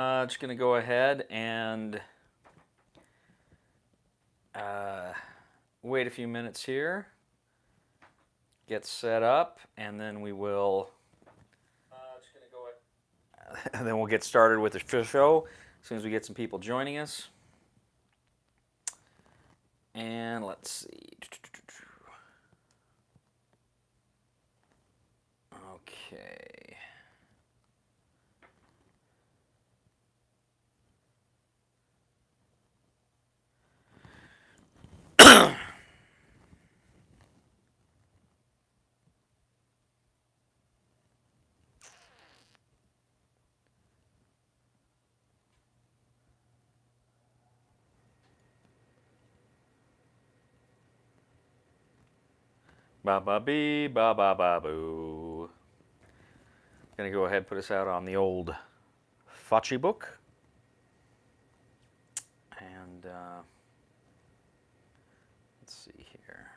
Just going to go ahead and wait a few minutes here, get set up, and then we will. And then we'll get started with the show as soon as we get some people joining us. And let's see. Okay. Ba ba bee, ba ba ba boo. Gonna go ahead and put us out on the old Fachi book. And let's see here.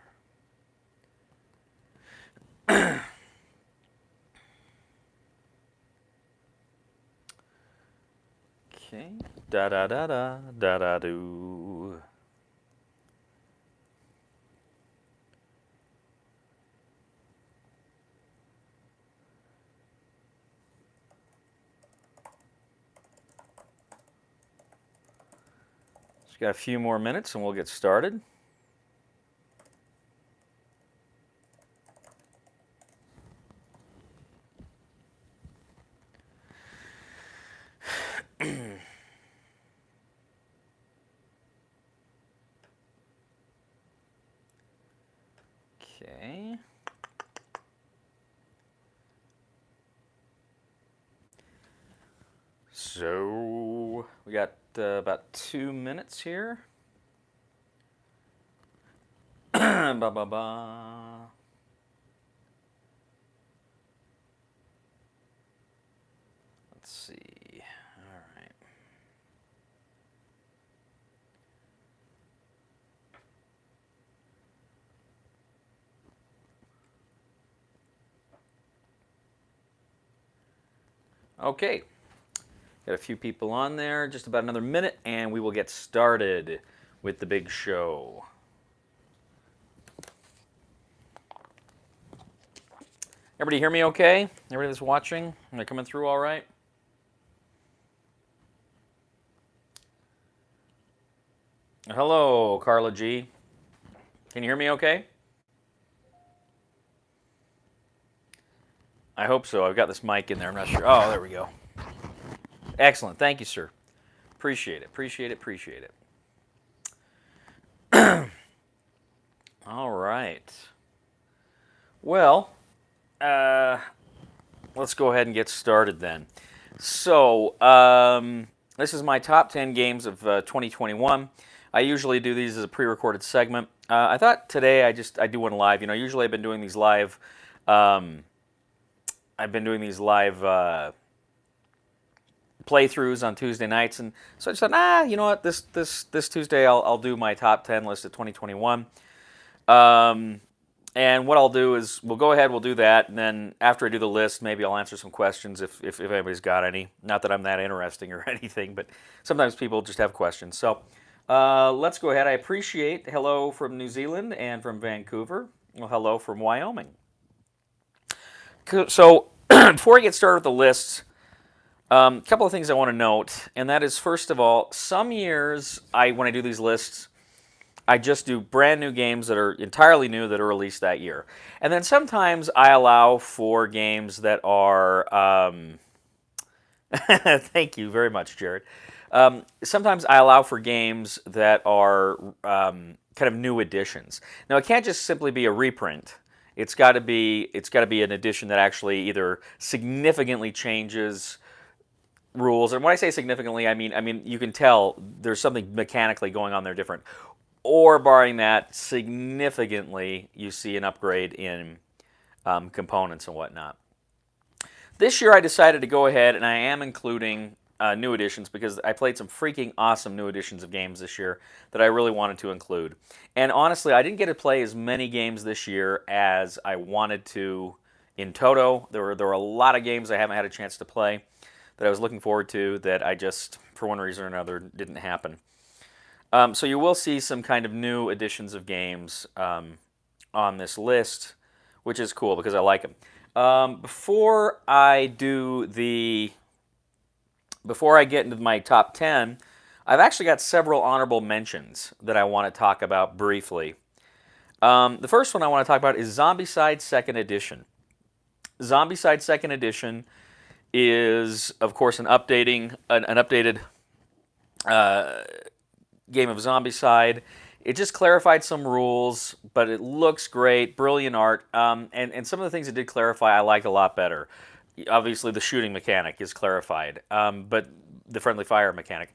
Okay. Da da da da da da do. Just got a few more minutes and we'll get started. Okay. So we got about 2 minutes here. Ba ba ba. Let's see. All right. Okay. Got a few people on there. Just about another minute, and we will get started with the big show. Everybody hear me okay? Everybody that's watching? Am I coming through all right? Hello, Carla G. Can you hear me okay? I hope so. I've got this mic in there. I'm not sure. Oh, there we go. Excellent. Thank you, sir. Appreciate it. Appreciate it. Appreciate it. All right. Well, let's go ahead and get started then. So, this is my top 10 games of 2021. I usually do these as a pre-recorded segment. I thought today I do one live. You know, usually I've been doing these live. I've been doing these live playthroughs on Tuesday nights, and so I just thought, you know what, this Tuesday I'll do my top 10 list of 2021. And what I'll do is we'll go ahead, we'll do that, and then after I do the list, maybe I'll answer some questions if anybody's got any. Not that I'm that interesting or anything, but sometimes people just have questions. So let's go ahead. I appreciate hello from New Zealand and from Vancouver. Well, hello from Wyoming. So before I get started with the lists, a couple of things I want to note, and that is, first of all, some years when I do these lists, I just do brand new games that are entirely new that are released that year. And then sometimes I allow for games that are, thank you very much, Jared. Sometimes I allow for games that are kind of new editions. Now, it can't just simply be a reprint. It's got to be an edition that actually either significantly changes rules. And when I say significantly, I mean you can tell there's something mechanically going on there different. Or barring that, significantly you see an upgrade in components and whatnot. This year I decided to go ahead and I am including new editions because I played some freaking awesome new editions of games this year that I really wanted to include. And honestly, I didn't get to play as many games this year as I wanted to in toto. There were a lot of games I haven't had a chance to play. that I was looking forward to that I just, for one reason or another, didn't happen. So you will see some kind of new editions of games on this list, which is cool because I like them. Before I get into my top 10, I've actually got several honorable mentions that I want to talk about briefly. The first one I want to talk about is Zombicide Second Edition. Zombicide Second Edition is, of course, an updated game of Zombicide. It just clarified some rules, but it looks great, brilliant art, and some of the things it did clarify I liked a lot better. Obviously, the shooting mechanic is clarified, but the friendly fire mechanic.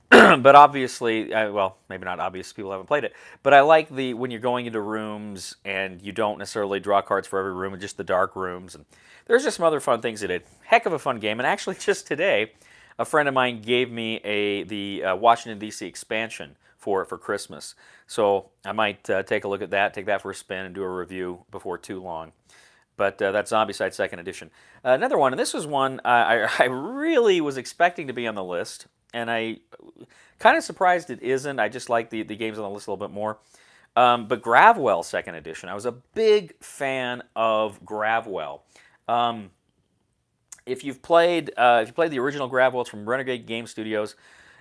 But obviously, well, maybe not obvious, people haven't played it. But I like the when you're going into rooms and you don't necessarily draw cards for every room, and just the dark rooms. And there's just some other fun things it did. Heck of a fun game. And actually, just today, a friend of mine gave me the Washington D.C. expansion for Christmas. So I might take a look at that, take that for a spin, and do a review before too long. But that's Zombicide Second Edition. Another one, and this was one I really was expecting to be on the list, and I kind of surprised it isn't. I just like the games on the list a little bit more. But Gravwell Second Edition, I was a big fan of Gravwell. If you've played the original Gravwell, it's from Renegade Game Studios.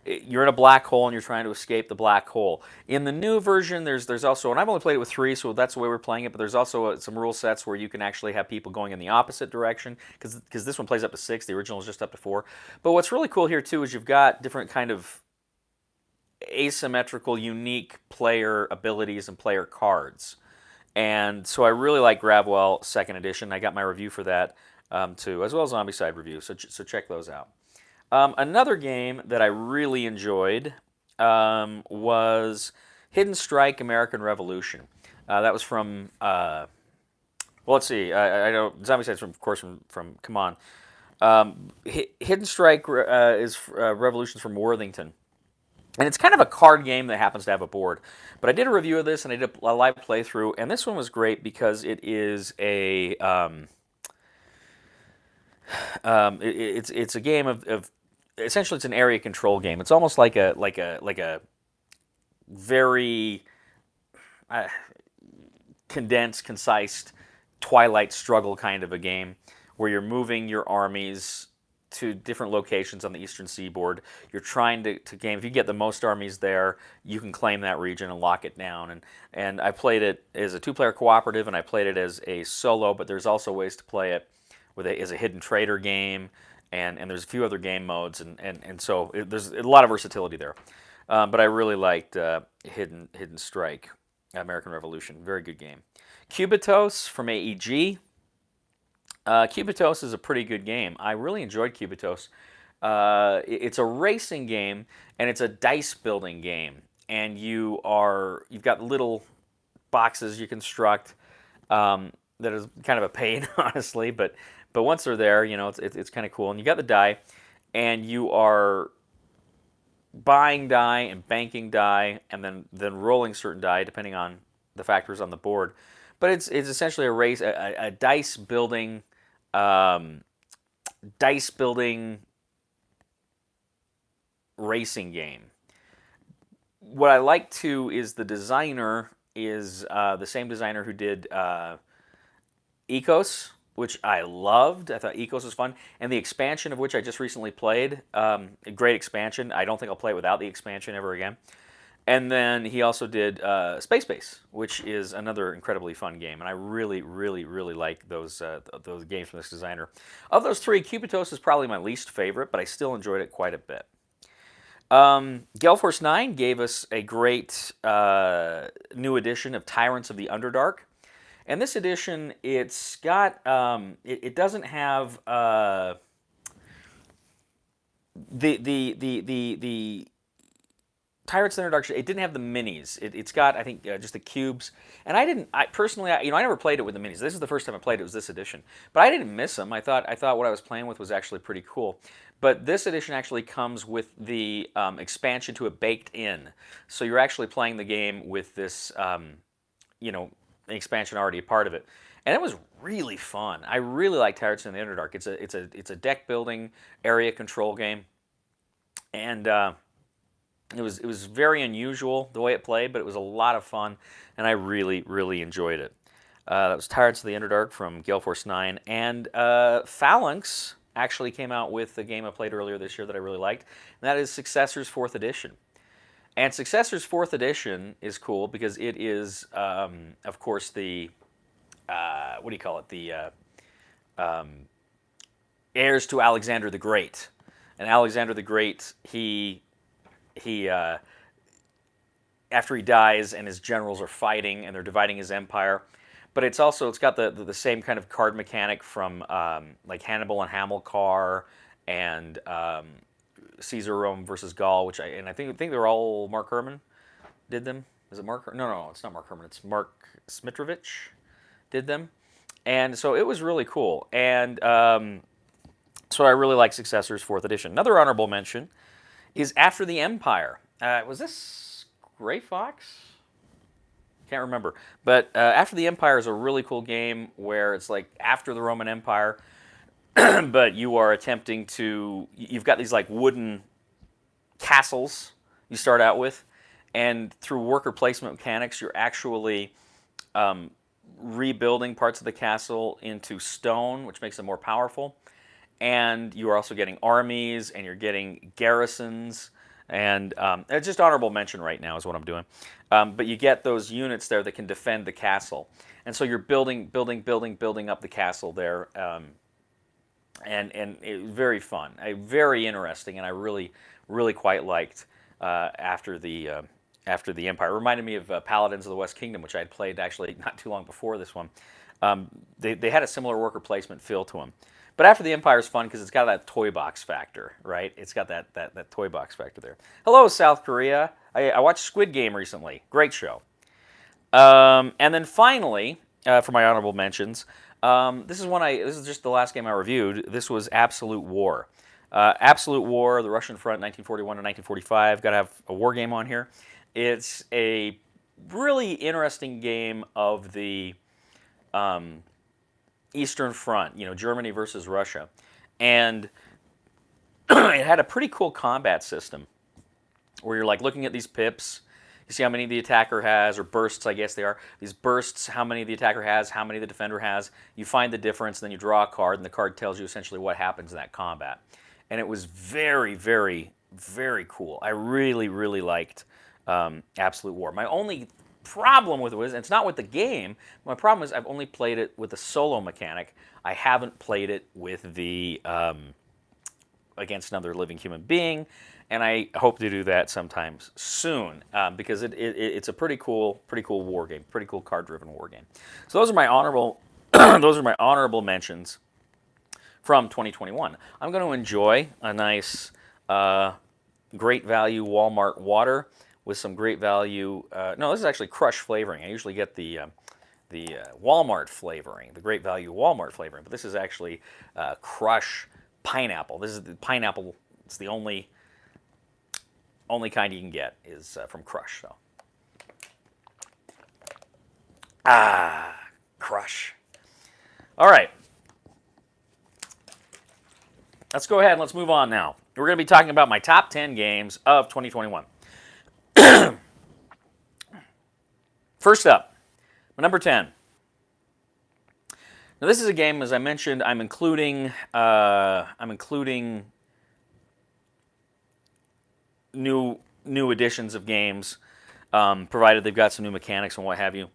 You're in a black hole and you're trying to escape the black hole. In the new version, there's also, and I've only played it with 3, so that's the way we're playing it. But there's also some rule sets where you can actually have people going in the opposite direction, because this one plays up to 6. The original is just up to 4. But what's really cool here too is you've got different kind of asymmetrical, unique player abilities and player cards. And so I really like Gravwell Second Edition. I got my review for that too, as well as Zombicide review. So check those out. Another game that I really enjoyed was Hidden Strike American Revolution. That was from, well, let's see, I know Zombicide's from, of course, from Come On. Hidden Strike is Revolutions from Worthington. And it's kind of a card game that happens to have a board. But I did a review of this, and I did a live playthrough, and this one was great because it is it's a game of essentially it's an area control game. It's almost like a very condensed, concise Twilight Struggle kind of a game where you're moving your armies to different locations on the eastern seaboard. You're trying to game. If you get the most armies there, you can claim that region and lock it down. And I played it as a 2-player cooperative, and I played it as a solo. But there's also ways to play it as a hidden trader game, and there's a few other game modes, and so there's a lot of versatility there. But I really liked Hidden Strike American Revolution. Very good game. Cubitos from AEG. Cubitos is a pretty good game. I really enjoyed Cubitos. It's a racing game, and it's a dice building game. And you've got little boxes you construct that is kind of a pain, honestly. But once they're there, it's kind of cool. And you got the die, and you are buying die and banking die, and then rolling certain die depending on the factors on the board. But it's essentially a dice building. Racing game. What I like too is the designer is the same designer who did Ecos, which I loved. I thought Ecos was fun, and the expansion of which I just recently played. A great expansion. I don't think I'll play it without the expansion ever again. And then he also did Space Base, which is another incredibly fun game, and I really, really, really like those games from this designer. Of those 3, Cubitos is probably my least favorite, but I still enjoyed it quite a bit. Gale Force 9 gave us a great new edition of Tyrants of the Underdark, and this edition it's got it doesn't have the Tyrants of the Underdark, it didn't have the minis. It's got, I think, just the cubes. And I personally, I never played it with the minis. This is the first time I played it, was this edition. But I didn't miss them. I thought what I was playing with was actually pretty cool. But this edition actually comes with the expansion to it baked in. So you're actually playing the game with this, expansion already a part of it. and it was really fun. I really like Tyrants in the Underdark. It's a deck building area control game, and it was very unusual the way it played, but it was a lot of fun, and I really really enjoyed it. That was Tyrants of the Underdark from Gale Force 9, and Phalanx actually came out with a game I played earlier this year that I really liked, and that is Successors 4th Edition. And Successors 4th Edition is cool because it is, of course, the what do you call it? The heirs to Alexander the Great. And Alexander the Great, he after he dies and his generals are fighting and they're dividing his empire. But it's got the same kind of card mechanic from like Hannibal and Hamilcar and Caesar Rome versus Gaul, I think they're all Mark Herman did them. Is it Mark? No, it's not Mark Herman. It's Mark Smitrovich did them, and so it was really cool. And so I really like Successors 4th Edition. Another honorable mention is After the Empire. Was this Gray Fox? Can't remember. But After the Empire is a really cool game where it's like after the Roman Empire, but you are attempting to. You've got these like wooden castles you start out with, and through worker placement mechanics, you're actually rebuilding parts of the castle into stone, which makes them more powerful. And you are also getting armies, and you're getting garrisons, and it's just honorable mention right now is what I'm doing. But you get those units there that can defend the castle, and so you're building up the castle there, and it was very fun, very interesting, and I really quite liked After the Empire. It reminded me of Paladins of the West Kingdom, which I had played actually not too long before this one. They had a similar worker placement feel to them. But After the Empire is fun because it's got that toy box factor, right? It's got that toy box factor there. Hello, South Korea. I watched Squid Game recently. Great show. And then finally, for my honorable mentions, this is just the last game I reviewed. This was Absolute War. Absolute War, the Russian Front, 1941 to 1945. Got to have a war game on here. It's a really interesting game of the Eastern Front, Germany versus Russia. And it had a pretty cool combat system where you're like looking at these pips. You see how many the attacker has, or bursts, I guess they are. These bursts, how many the attacker has, how many the defender has. You find the difference, then you draw a card, and the card tells you essentially what happens in that combat. And it was very, very, very cool. I really, really liked Absolute War. My only problem with it was, and it's not with the game, my problem is I've only played it with a solo mechanic. I haven't played it with the against another living human being, and I hope to do that sometimes soon because it's a pretty cool war game, pretty cool card-driven war game. So those are my honorable those are my honorable mentions from 2021. I'm going to enjoy a nice, great value Walmart water with some great value. No, this is actually Crush flavoring. I usually get the Walmart flavoring, the great value Walmart flavoring, but this is actually Crush pineapple. This is the pineapple. It's the only kind you can get is from Crush. So, Crush. All right. Let's go ahead and let's move on now. We're going to be talking about my top 10 games of 2021. First up, my number 10. Now this is a game, as I mentioned, I'm including new editions of games, provided they've got some new mechanics and what have you.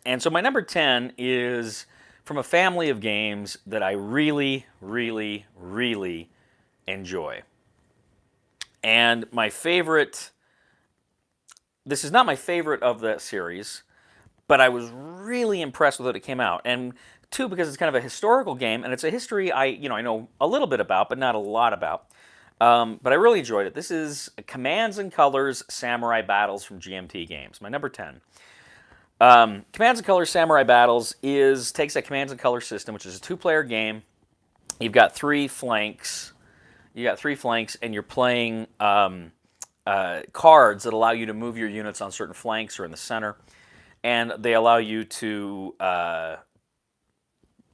And so my number 10 is from a family of games that I really, really, really enjoy. And my favorite, this is not my favorite of that series, but I was really impressed with it when it came out. And two, because it's kind of a historical game, and it's a history I know a little bit about, but not a lot about. But I really enjoyed it. This is Commands and Colors Samurai Battles from GMT Games, my number 10. Commands and Colors Samurai Battles takes that Commands and Colors system, which is a two-player game. You've got three flanks. And you're playing cards that allow you to move your units on certain flanks or in the center, and they allow you to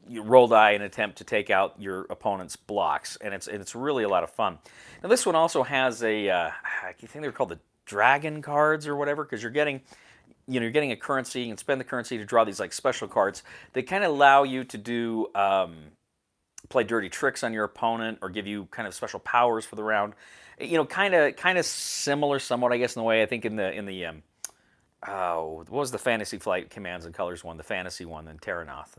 you roll die and attempt to take out your opponent's blocks, and it's really a lot of fun. Now this one also has a I think they're called the dragon cards or whatever, because you're getting a currency. You can spend the currency to draw these like special cards. They kind of allow you to do play dirty tricks on your opponent or give you kind of special powers for the round. Kind of similar, somewhat, I guess, in the way I think in the what was the Fantasy Flight Commands and Colors one, the fantasy one, then Terranoth.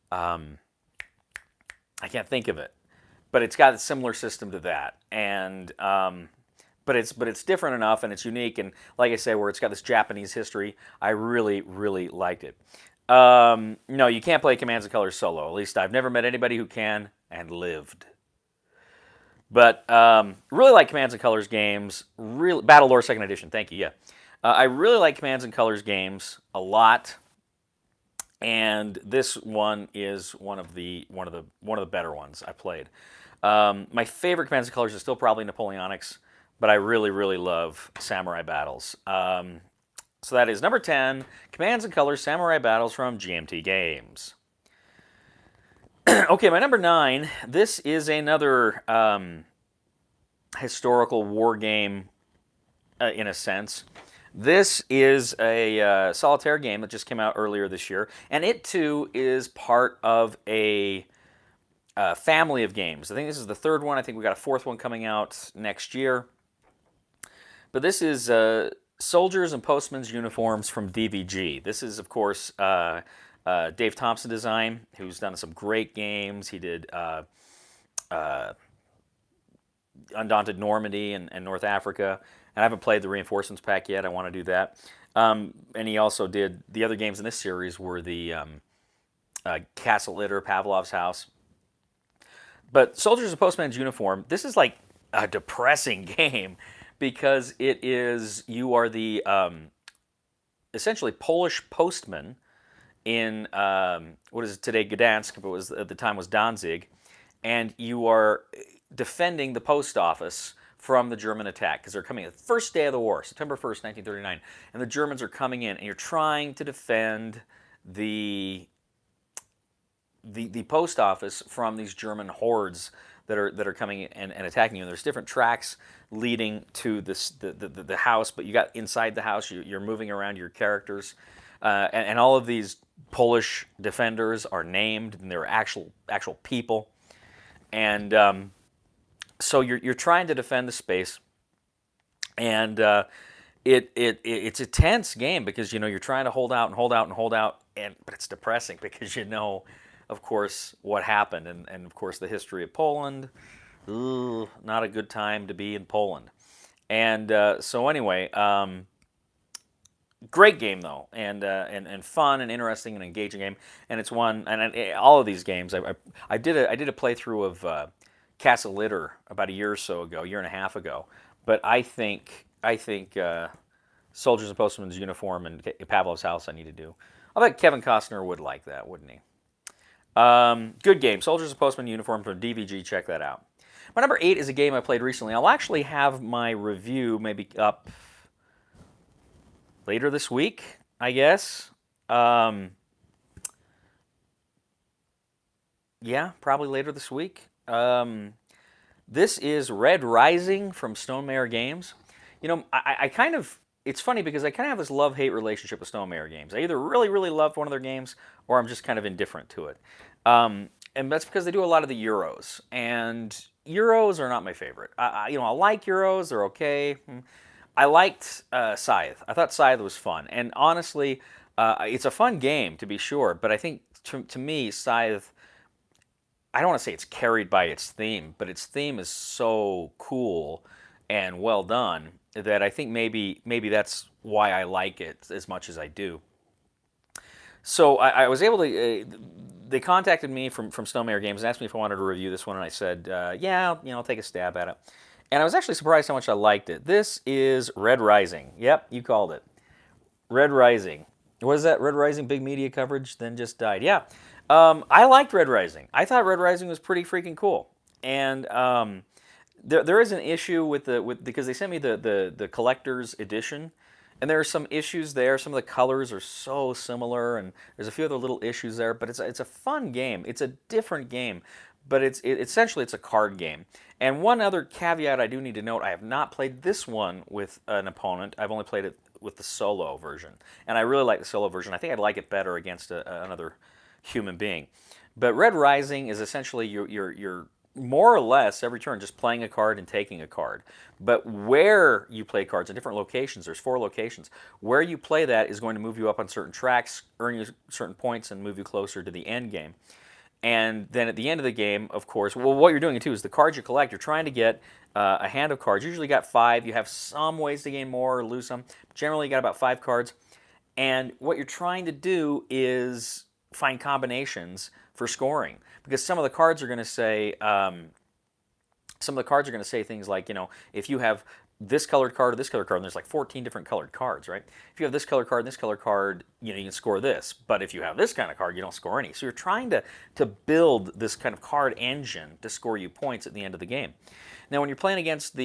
I can't think of it, but it's got a similar system to that, and but it's different enough and it's unique, and like I say, where it's got this Japanese history, I really really liked it. No, you can't play Commands and Colors solo. At least I've never met anybody who can and lived. But really like Commands and Colors games. Really, Battle Lore Second Edition. Thank you. Yeah, I really like Commands and Colors games a lot, and this one is one of the better ones I played. My favorite Commands and Colors is still probably Napoleonics, but I really really love Samurai Battles. So that is number 10, Commands and Colors Samurai Battles from GMT Games. Okay, my number 9, this is another historical war game in a sense. This is a solitaire game that just came out earlier this year, and it too is part of a family of games. I think this is the third one. I think we got a fourth one coming out next year. But this is Soldiers and Postmen's Uniforms from DVG. This is, of course, Dave Thompson design, who's done some great games. He did Undaunted Normandy and North Africa. And I haven't played the Reinforcements pack yet. I want to do that. And he also did, the other games in this series were the Castle Litter, Pavlov's House. But Soldiers and Postmen's Uniform, this is like a depressing game because you are the essentially Polish postman in what is it today, Gdansk, but at the time was Danzig, and you are defending the post office from the German attack because they're coming the first day of the war, September 1st, 1939, and the Germans are coming in, and you're trying to defend the post office from these German hordes that are coming and attacking you. And there's different tracks leading to the house, but you got inside the house, you're moving around your characters, and all of these Polish defenders are named, and they're actual people, and so you're trying to defend the space, and it's a tense game because you're trying to hold out and hold out and hold out, but it's depressing because of course, what happened, and of course the history of Poland. Ooh, not a good time to be in Poland. And so anyway, great game though, and fun and interesting and engaging game. And it's one, and all of these games, I did a playthrough of Castle Litter about a year or so ago, year and a half ago. But I think Soldiers and Postmen's Uniform and Pavlov's House I need to do. I bet Kevin Costner would like that, wouldn't he? Good game. Soldiers and Postmen Uniform from DVG. Check that out. My number 8 is a game I played recently. I'll actually have my review maybe up later this week, I guess. Yeah, probably later this week. This is Red Rising from Stonemaier Games. I kind of, it's funny because I kind of have this love-hate relationship with Stonemaier Games. I either really, really love one of their games or I'm just kind of indifferent to it. And that's because they do a lot of the Euros. And Euros are not my favorite. I like Euros. They're okay. I liked Scythe. I thought Scythe was fun. And honestly, it's a fun game, to be sure. But I think, to me, Scythe, I don't want to say it's carried by its theme, but its theme is so cool and well done that I think maybe that's why I like it as much as I do. So I was able to. They contacted me from Stonemaier Games and asked me if I wanted to review this one, and I said, yeah, I'll take a stab at it. And I was actually surprised how much I liked it. This is Red Rising. Yep, you called it. Red Rising. What is that? Red Rising big media coverage, then just died. Yeah. I liked Red Rising. I thought Red Rising was pretty freaking cool. And there is an issue with because they sent me the collector's edition, And there are some issues there. Some of the colors are so similar, and there's a few other little issues there. But it's a fun game. It's a different game, but essentially it's a card game. And one other caveat I do need to note: I have not played this one with an opponent. I've only played it with the solo version, and I really like the solo version. I think I'd like it better against another human being. But Red Rising is essentially your more or less every turn just playing a card and taking a card. But where you play cards in different locations, there's 4 locations. Where you play that is going to move you up on certain tracks, earn you certain points, and move you closer to the end game. And then at the end of the game, of course, well, what you're doing too is the cards you collect, you're trying to get a hand of cards. Usually you got 5. You have some ways to gain more or lose some. Generally, you got about 5 cards. And what you're trying to do is find combinations for scoring, because some of the cards are going to say things like, if you have this colored card or this colored card, and there's like 14 different colored cards, right? If you have this colored card and this colored card, you can score this. But if you have this kind of card, you don't score any. So you're trying to build this kind of card engine to score you points at the end of the game. Now, when you're playing against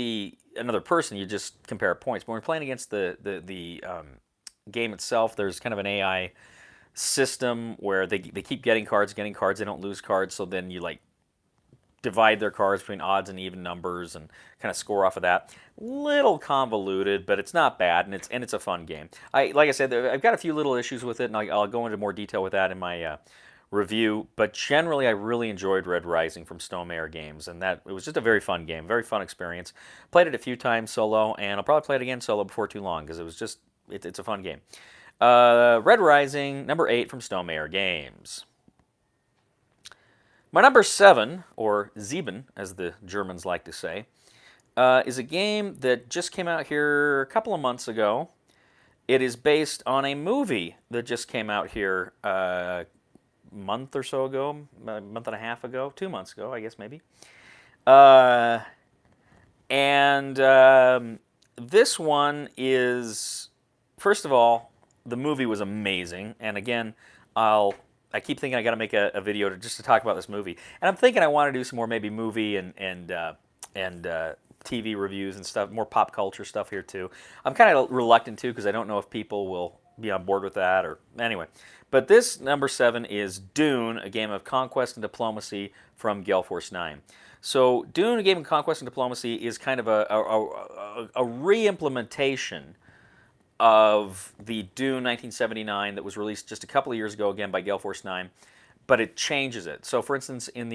another person, you just compare points. But when you're playing against the game itself, there's kind of an AI system where they keep getting cards, they don't lose cards. So then you divide their cards between odds and even numbers and kind of score off of that. Little convoluted, but it's not bad, and it's a fun game. Like I said, I've got a few little issues with it, and I'll go into more detail with that in my review. But generally, I really enjoyed Red Rising from Stonemaier Games, and it was just a very fun game, very fun experience. Played it a few times solo, and I'll probably play it again solo before too long, because it's a fun game. Red Rising, number 8 from Stonemaier Games. My number 7, or Sieben, as the Germans like to say, is a game that just came out here a couple of months ago. It is based on a movie that just came out here a month or so ago, a month and a half ago, 2 months ago, I guess maybe. This one is, first of all, the movie was amazing, and again, I keep thinking I got to make a video just to talk about this movie, and I'm thinking I want to do some more maybe movie and TV reviews and stuff, more pop culture stuff here too. I'm kind of reluctant to, because I don't know if people will be on board with that, or anyway. But this number 7 is Dune, a game of conquest and diplomacy from Gale Force 9. So Dune, a game of conquest and diplomacy, is kind of a re-implementation of the Dune 1979 that was released just a couple of years ago, again by Gale Force 9, but it changes it. So, for instance, in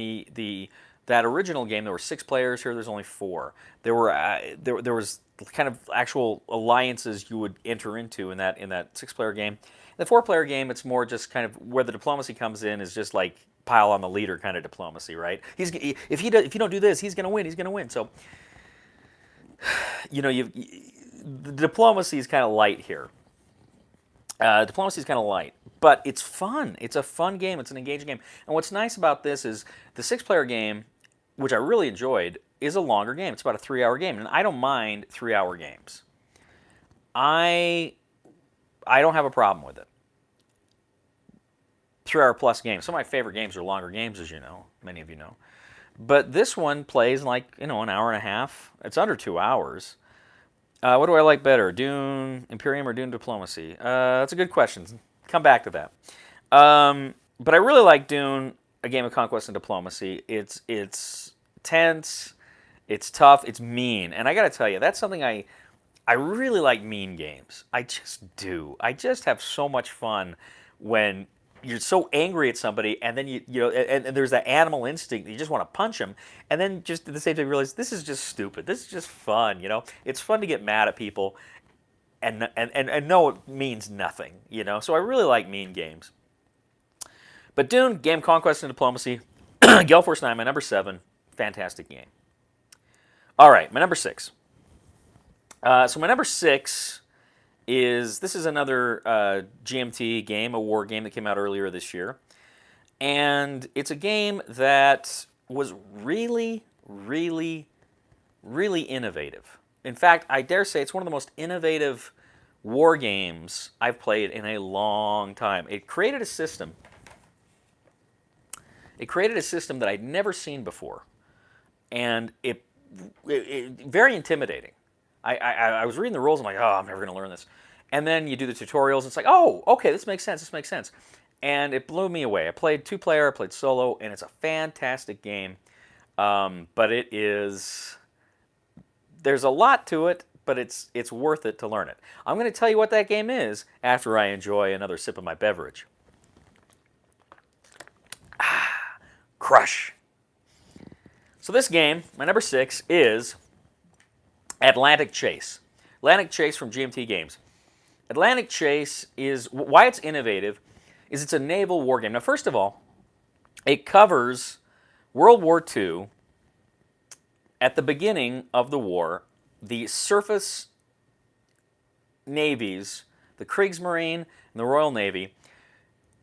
that original game, there were 6 players. Here, there's only 4. There was kind of actual alliances you would enter into in that 6-player game. In the 4-player game, it's more just kind of where the diplomacy comes in is just like pile on the leader kind of diplomacy, right? If you don't do this, he's going to win. He's going to win. So, the diplomacy is kind of light here. Diplomacy is kind of light, but it's fun. It's a fun game. It's an engaging game. And what's nice about this is the 6-player game, which I really enjoyed, is a longer game. It's about a 3-hour game, and I don't mind 3-hour games. I don't have a problem with it. 3-hour plus games. Some of my favorite games are longer games, as you know. Many of you know. But this one plays like, an hour and a half. It's under 2 hours. What do I like better, Dune Imperium or Dune Diplomacy? That's a good question. Come back to that. But I really like Dune, a game of conquest and diplomacy. It's tense, it's tough, it's mean. And I got to tell you, that's something I really like, mean games. I just do. I just have so much fun when you're so angry at somebody, and then and there's that animal instinct. You just want to punch them, and then just at the same time you realize this is just stupid. This is just fun. It's fun to get mad at people, and know it means nothing. So I really like mean games. But Dune, game Conquest and Diplomacy, Gale Force 9, my number 7, fantastic game. All right, my number 6. So my number 6. This is another GMT game, a war game that came out earlier this year. And it's a game that was really, really, really innovative. In fact, I dare say it's one of the most innovative war games I've played in a long time. It created a system. That I'd never seen before. And it very intimidating. I was reading the rules. I'm like, oh, I'm never going to learn this. And then you do the tutorials. It's like, oh, okay, this makes sense. This makes sense. And it blew me away. I played 2-player, I played solo, and it's a fantastic game. But it is, there's a lot to it, but it's worth it to learn it. I'm going to tell you what that game is after I enjoy another sip of my beverage. Crush. So this game, my number 6, is Atlantic Chase. Atlantic Chase from GMT Games. Atlantic Chase is, why it's innovative, is it's a naval war game. Now, first of all, it covers World War II. At the beginning of the war, the surface navies, the Kriegsmarine and the Royal Navy,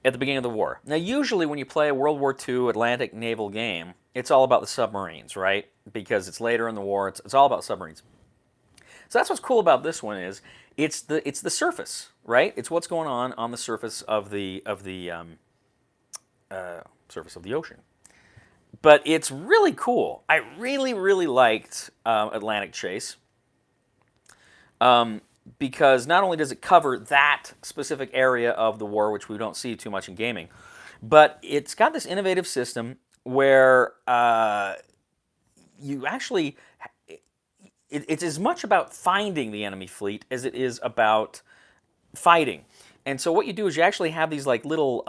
at the beginning of the war. Now, usually when you play a World War II Atlantic naval game, it's all about the submarines, right? Because it's later in the war, it's all about submarines. So that's what's cool about this one is it's the surface, right? It's what's going on the surface of the surface of the ocean. But it's really cool. I really, really liked Atlantic Chase because not only does it cover that specific area of the war, which we don't see too much in gaming, but it's got this innovative system where you actually, it's as much about finding the enemy fleet as it is about fighting. And so what you do is you actually have these like little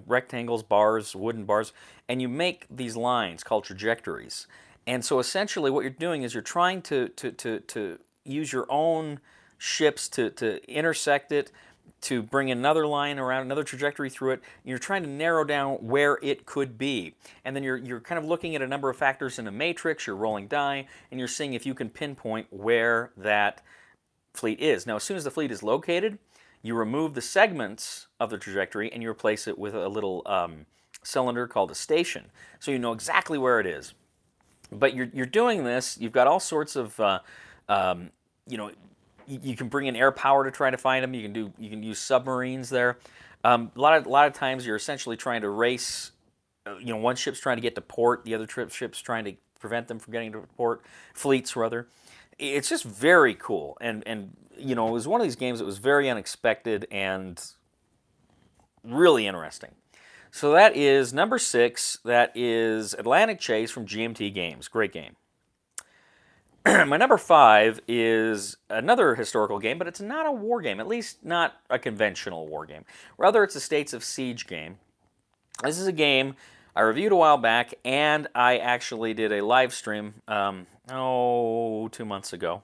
rectangles, bars, wooden bars, and you make these lines called trajectories. And so essentially what you're doing is you're trying to use your own ships to intersect it, to bring another line around, another trajectory through it. You're trying to narrow down where it could be. And then you're kind of looking at a number of factors in a matrix, you're rolling die, and you're seeing if you can pinpoint where that fleet is. Now, as soon as the fleet is located, you remove the segments of the trajectory and you replace it with a little cylinder called a station, so you know exactly where it is. But you're doing this. You've got all sorts of, you can bring in air power to try to find them. You can use submarines there. A lot of times you're essentially trying to race. One ship's trying to get to port, the other ship's trying to prevent them from getting to port. Fleets rather. It's just very cool, and it was one of these games that was very unexpected and really interesting. So that is number 6. That is Atlantic Chase from GMT Games. Great game. My number 5 is another historical game, but it's not a war game, at least not a conventional war game. Rather, it's a States of Siege game. This is a game I reviewed a while back, and I actually did a live stream, 2 months ago.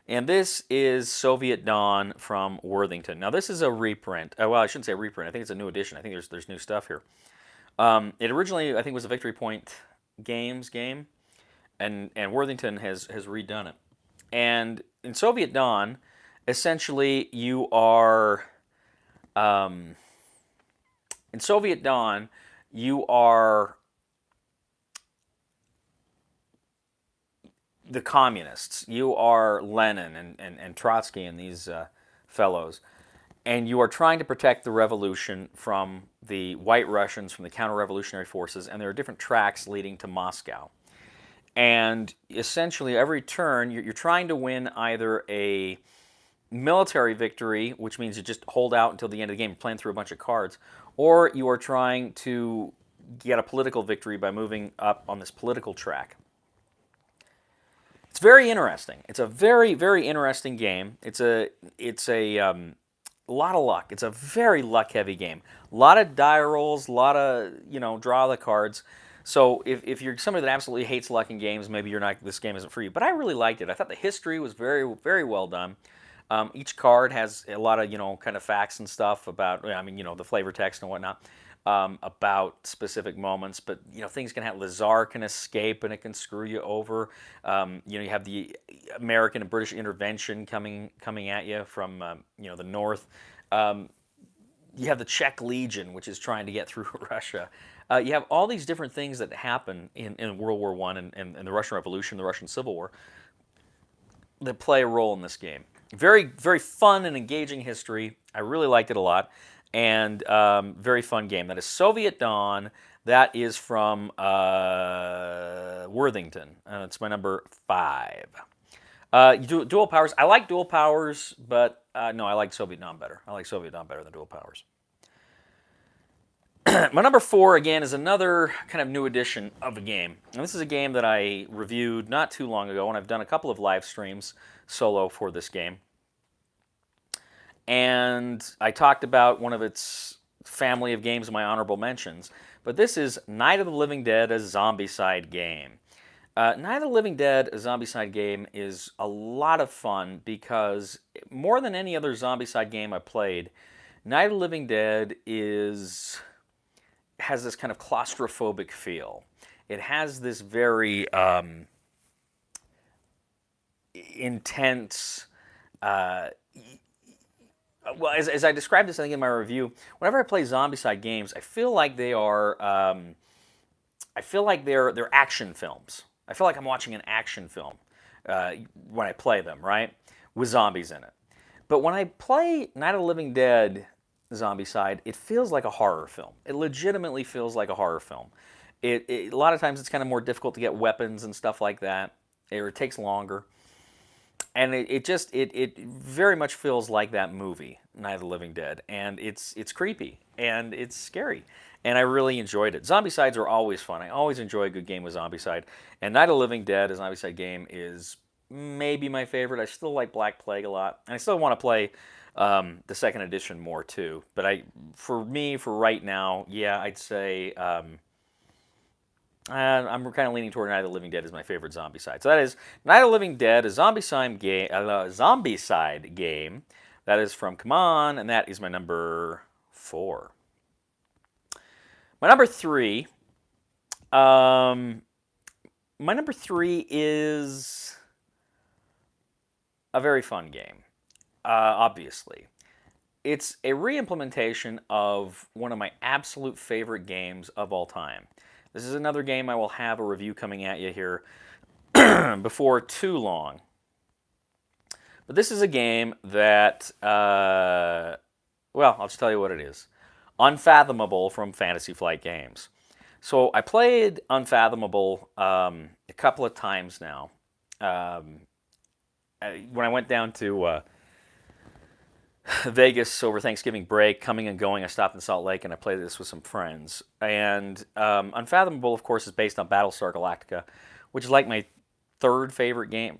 And this is Soviet Dawn from Worthington. Now, this is a reprint. Well, I shouldn't say reprint. I think it's a new edition. I think there's new stuff here. It originally, I think, was a Victory Point Games game, and Worthington has redone it. And in Soviet Dawn, essentially, you are in Soviet Dawn, you are the communists. You are Lenin and Trotsky and these fellows. And you are trying to protect the revolution from the White Russians, from the counter-revolutionary forces, and there are different tracks leading to Moscow. And essentially, every turn, you're trying to win either a military victory, which means you just hold out until the end of the game, playing through a bunch of cards, or you are trying to get a political victory by moving up on this political track. It's very interesting. It's a very, very interesting game. It's a lot of luck. It's a very luck-heavy game. A lot of die rolls, a lot of, draw the cards. So if you're somebody that absolutely hates luck in games, maybe this game isn't for you. But I really liked it. I thought the history was very, very well done. Each card has a lot of, kind of facts and stuff about, the flavor text and whatnot. About specific moments, but things can happen. The Tsar can escape and it can screw you over. You have the American and British intervention coming at you from the north. You have the Czech Legion, which is trying to get through Russia. You have all these different things that happen in World War I and the Russian Revolution, the Russian Civil War, that play a role in this game. Very, very fun and engaging history. I really liked it a lot. And very fun game. That is Soviet Dawn. That is from Worthington. It's my number 5. Dual powers. I like dual powers, but no, I like Soviet Nam better. I like Soviet Nam better than dual powers. My number 4 again is another kind of new edition of a game. And this is a game that I reviewed not too long ago, and I've done a couple of live streams solo for this game. And I talked about one of its family of games in my honorable mentions. But this is Night of the Living Dead, a Zombicide game. Night of the Living Dead, a Zombicide game, is a lot of fun because more than any other Zombicide game I played, Night of the Living Dead has this kind of claustrophobic feel. It has this very intense. Well, as I described this, I think in my review, whenever I play Zombicide games, I feel like they are. I feel like they're action films. I feel like I'm watching an action film when I play them, right, with zombies in it. But when I play Night of the Living Dead Zombicide, it feels like a horror film. It legitimately feels like a horror film. A lot of times it's kind of more difficult to get weapons and stuff like that, or it takes longer. And it very much feels like that movie, Night of the Living Dead, and it's creepy and it's scary, and I really enjoyed it. Zombicides are always fun. I always enjoy a good game with Zombicide, and Night of the Living Dead, a Zombicide game, is maybe my favorite. I still like Black Plague a lot, and I still want to play the second edition more too. But for right now, yeah, I'd say. I'm kind of leaning toward Night of the Living Dead as my favorite Zombicide. So that is Night of the Living Dead, a Zombicide game. That is from Come On, and that is my number 4. My number 3. My number 3 is a very fun game. Obviously, it's a re-implementation of one of my absolute favorite games of all time. This is another game I will have a review coming at you here before too long. But this is a game that, well, I'll just tell you what it is. Unfathomable from Fantasy Flight Games. So I played Unfathomable a couple of times now. When I went down to Vegas over Thanksgiving break, coming and going, I stopped in Salt Lake and I played this with some friends. And Unfathomable, of course, is based on Battlestar Galactica, which is like my third favorite game.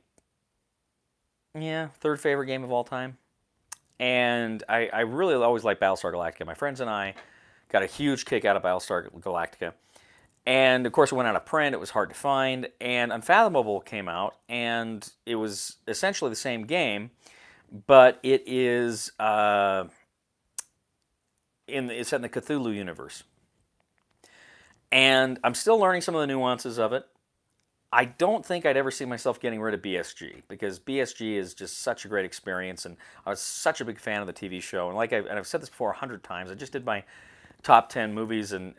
Yeah, third favorite game of all time. And I really always liked Battlestar Galactica. My friends and I got a huge kick out of Battlestar Galactica. And of course, it went out of print. It was hard to find. And Unfathomable came out, and it was essentially the same game. But it is it's set in the Cthulhu universe. And I'm still learning some of the nuances of it. I don't think I'd ever see myself getting rid of BSG, because BSG is just such a great experience, and I was such a big fan of the TV show. And I've said this before 100 times, I just did my top 10 movies and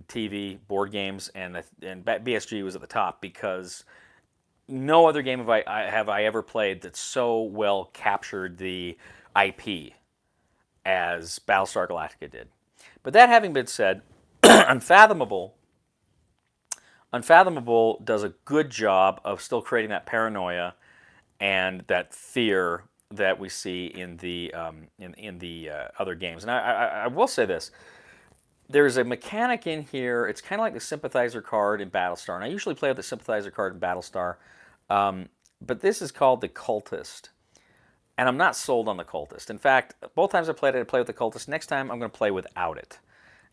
TV board games, and BSG was at the top because no other game have I ever played that so well captured the IP as Battlestar Galactica did. But that having been said, Unfathomable does a good job of still creating that paranoia and that fear that we see in the other games. And I will say this. There's a mechanic in here. It's kind of like the sympathizer card in Battlestar. And I usually play with the sympathizer card in Battlestar. But this is called the Cultist. And I'm not sold on the Cultist. In fact, both times I played with the Cultist. Next time I'm going to play without it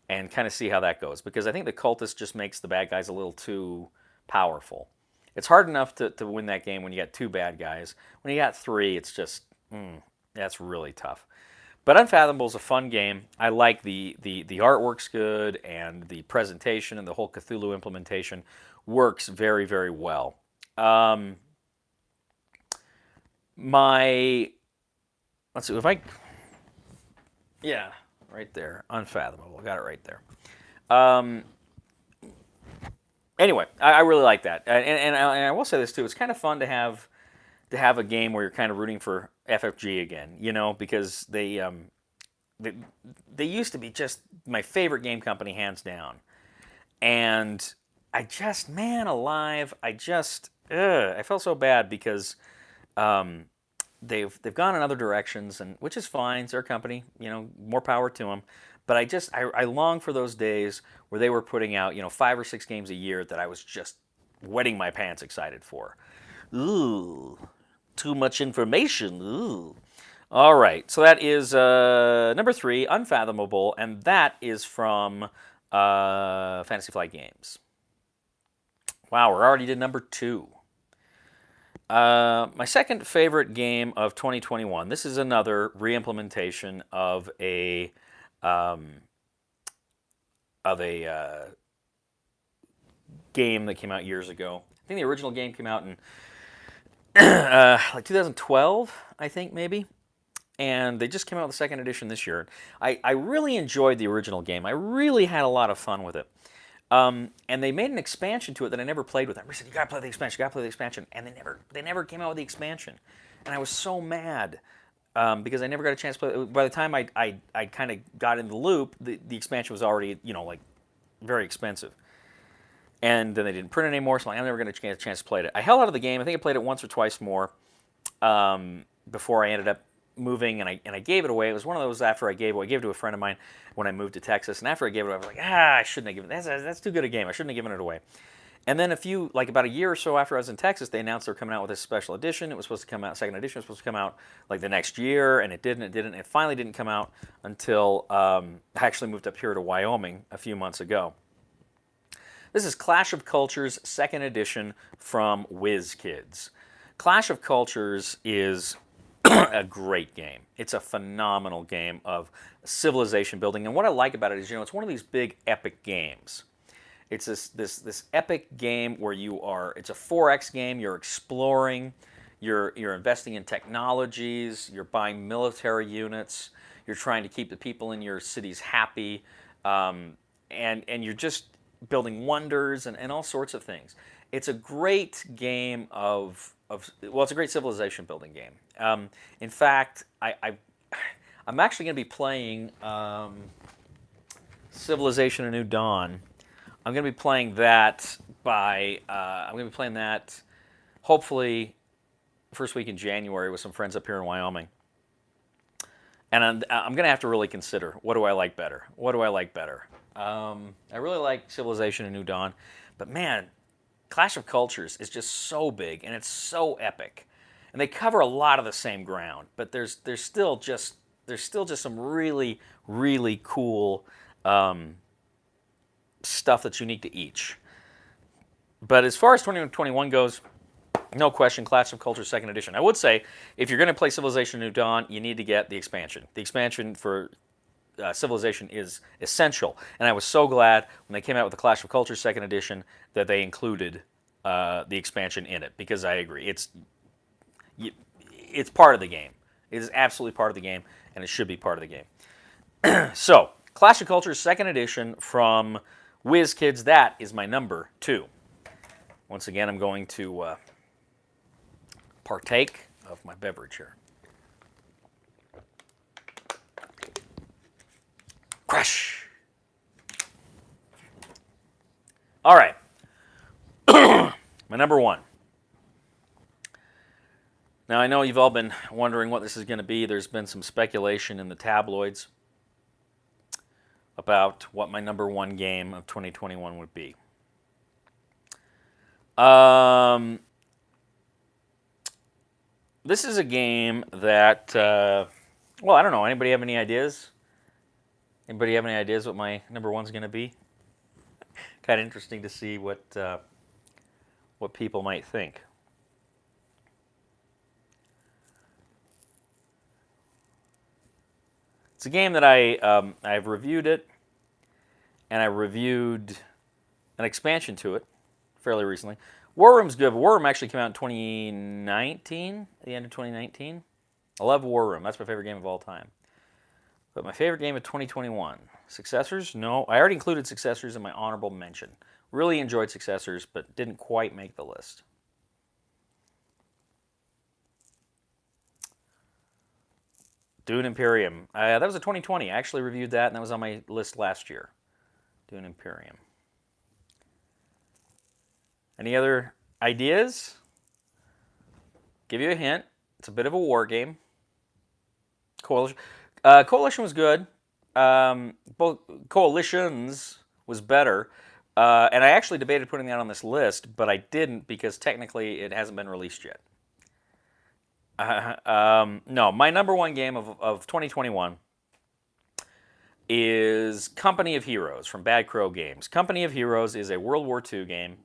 and kind of see how that goes. Because I think the Cultist just makes the bad guys a little too powerful. It's hard enough to win that game when you got 2 bad guys. When you got 3, it's just, that's really tough. But Unfathomable is a fun game. I like the artwork's good, and the presentation and the whole Cthulhu implementation works very, very well. Let's see, yeah, right there, Unfathomable, got it right there. Anyway, I really like that, and I will say this too. It's kind of fun to have a game where you're kind of rooting for FFG again, because they used to be just my favorite game company, hands down. And I just, man alive, I felt so bad because they've gone in other directions, and which is fine. It's their company, more power to them. But I long for those days where they were putting out 5 or 6 games a year that I was just wetting my pants excited for. Ooh, too much information. Ooh. All right, so that is number 3, Unfathomable, and that is from Fantasy Flight Games. Wow, we're already to number 2. My second favorite game of 2021. This is another reimplementation of a game that came out years ago. I think the original game came out in like 2012, I think maybe. And they just came out with the second edition this year. I really enjoyed the original game. I really had a lot of fun with it. And they made an expansion to it that I never played with. I said, "You gotta play the expansion. You gotta play the expansion." And they never came out with the expansion, and I was so mad because I never got a chance to play. By the time I kind of got in the loop, the expansion was already like very expensive, and then they didn't print it anymore. So I'm never going to get a chance to play it. I held out of the game. I think I played it once or twice more before I ended up moving, and I gave it away. It was one of those after I gave it to a friend of mine when I moved to Texas, and after I gave it away, I was like, I shouldn't have given it. That's too good a game. I shouldn't have given it away. And then about a year or so after I was in Texas, they announced they were coming out with this special edition. It was supposed to come out, second edition was supposed to come out like the next year, and it didn't. It finally didn't come out until I actually moved up here to Wyoming a few months ago. This is Clash of Cultures second edition from WizKids. Clash of Cultures is a great game. It's a phenomenal game of civilization building, and what I like about it is, it's one of these big epic games. It's this epic game where it's a 4X game. You're exploring, you're investing in technologies, you're buying military units, you're trying to keep the people in your cities happy, and you're just building wonders and all sorts of things. It's a great game it's a great civilization building game. In fact, I'm actually going to be playing Civilization: A New Dawn. I'm going to be playing that hopefully first week in January with some friends up here in Wyoming. And I'm going to have to really consider, what do I like better? What do I like better? I really like Civilization: A New Dawn, but man, Clash of Cultures is just so big and it's so epic, and they cover a lot of the same ground. But there's still just some really, really cool stuff that's unique to each. But as far as 2021 goes, no question, Clash of Cultures second edition. I would say if you're going to play Civilization: A New Dawn, you need to get the expansion. The expansion for Civilization is essential, and I was so glad when they came out with the Clash of Cultures second edition that they included the expansion in it, because I agree, it's part of the game. It is absolutely part of the game, and it should be part of the game. So, Clash of Cultures second edition from WizKids, that is my number 2. Once again, I'm going to partake of my beverage here. Crash! All right. My number 1. Now, I know you've all been wondering what this is going to be. There's been some speculation in the tabloids about what my number 1 game of 2021 would be. This is a game that, I don't know. Anybody have any ideas? Anybody have any ideas what my number 1's going to be? Kind of interesting to see what people might think. It's a game that I've reviewed it, and I reviewed an expansion to it fairly recently. War Room's good, but War Room actually came out in 2019, the end of 2019. I love War Room. That's my favorite game of all time. But my favorite game of 2021, Successors? No, I already included Successors in my honorable mention. Really enjoyed Successors, but didn't quite make the list. Dune Imperium. That was a 2020. I actually reviewed that, and that was on my list last year. Dune Imperium. Any other ideas? Give you a hint. It's a bit of a war game. Coalition. Coalition was good. Both Coalitions was better. And I actually debated putting that on this list, but I didn't because technically it hasn't been released yet. No, my number one game of 2021 is Company of Heroes from Bad Crow Games. Company of Heroes is a World War II game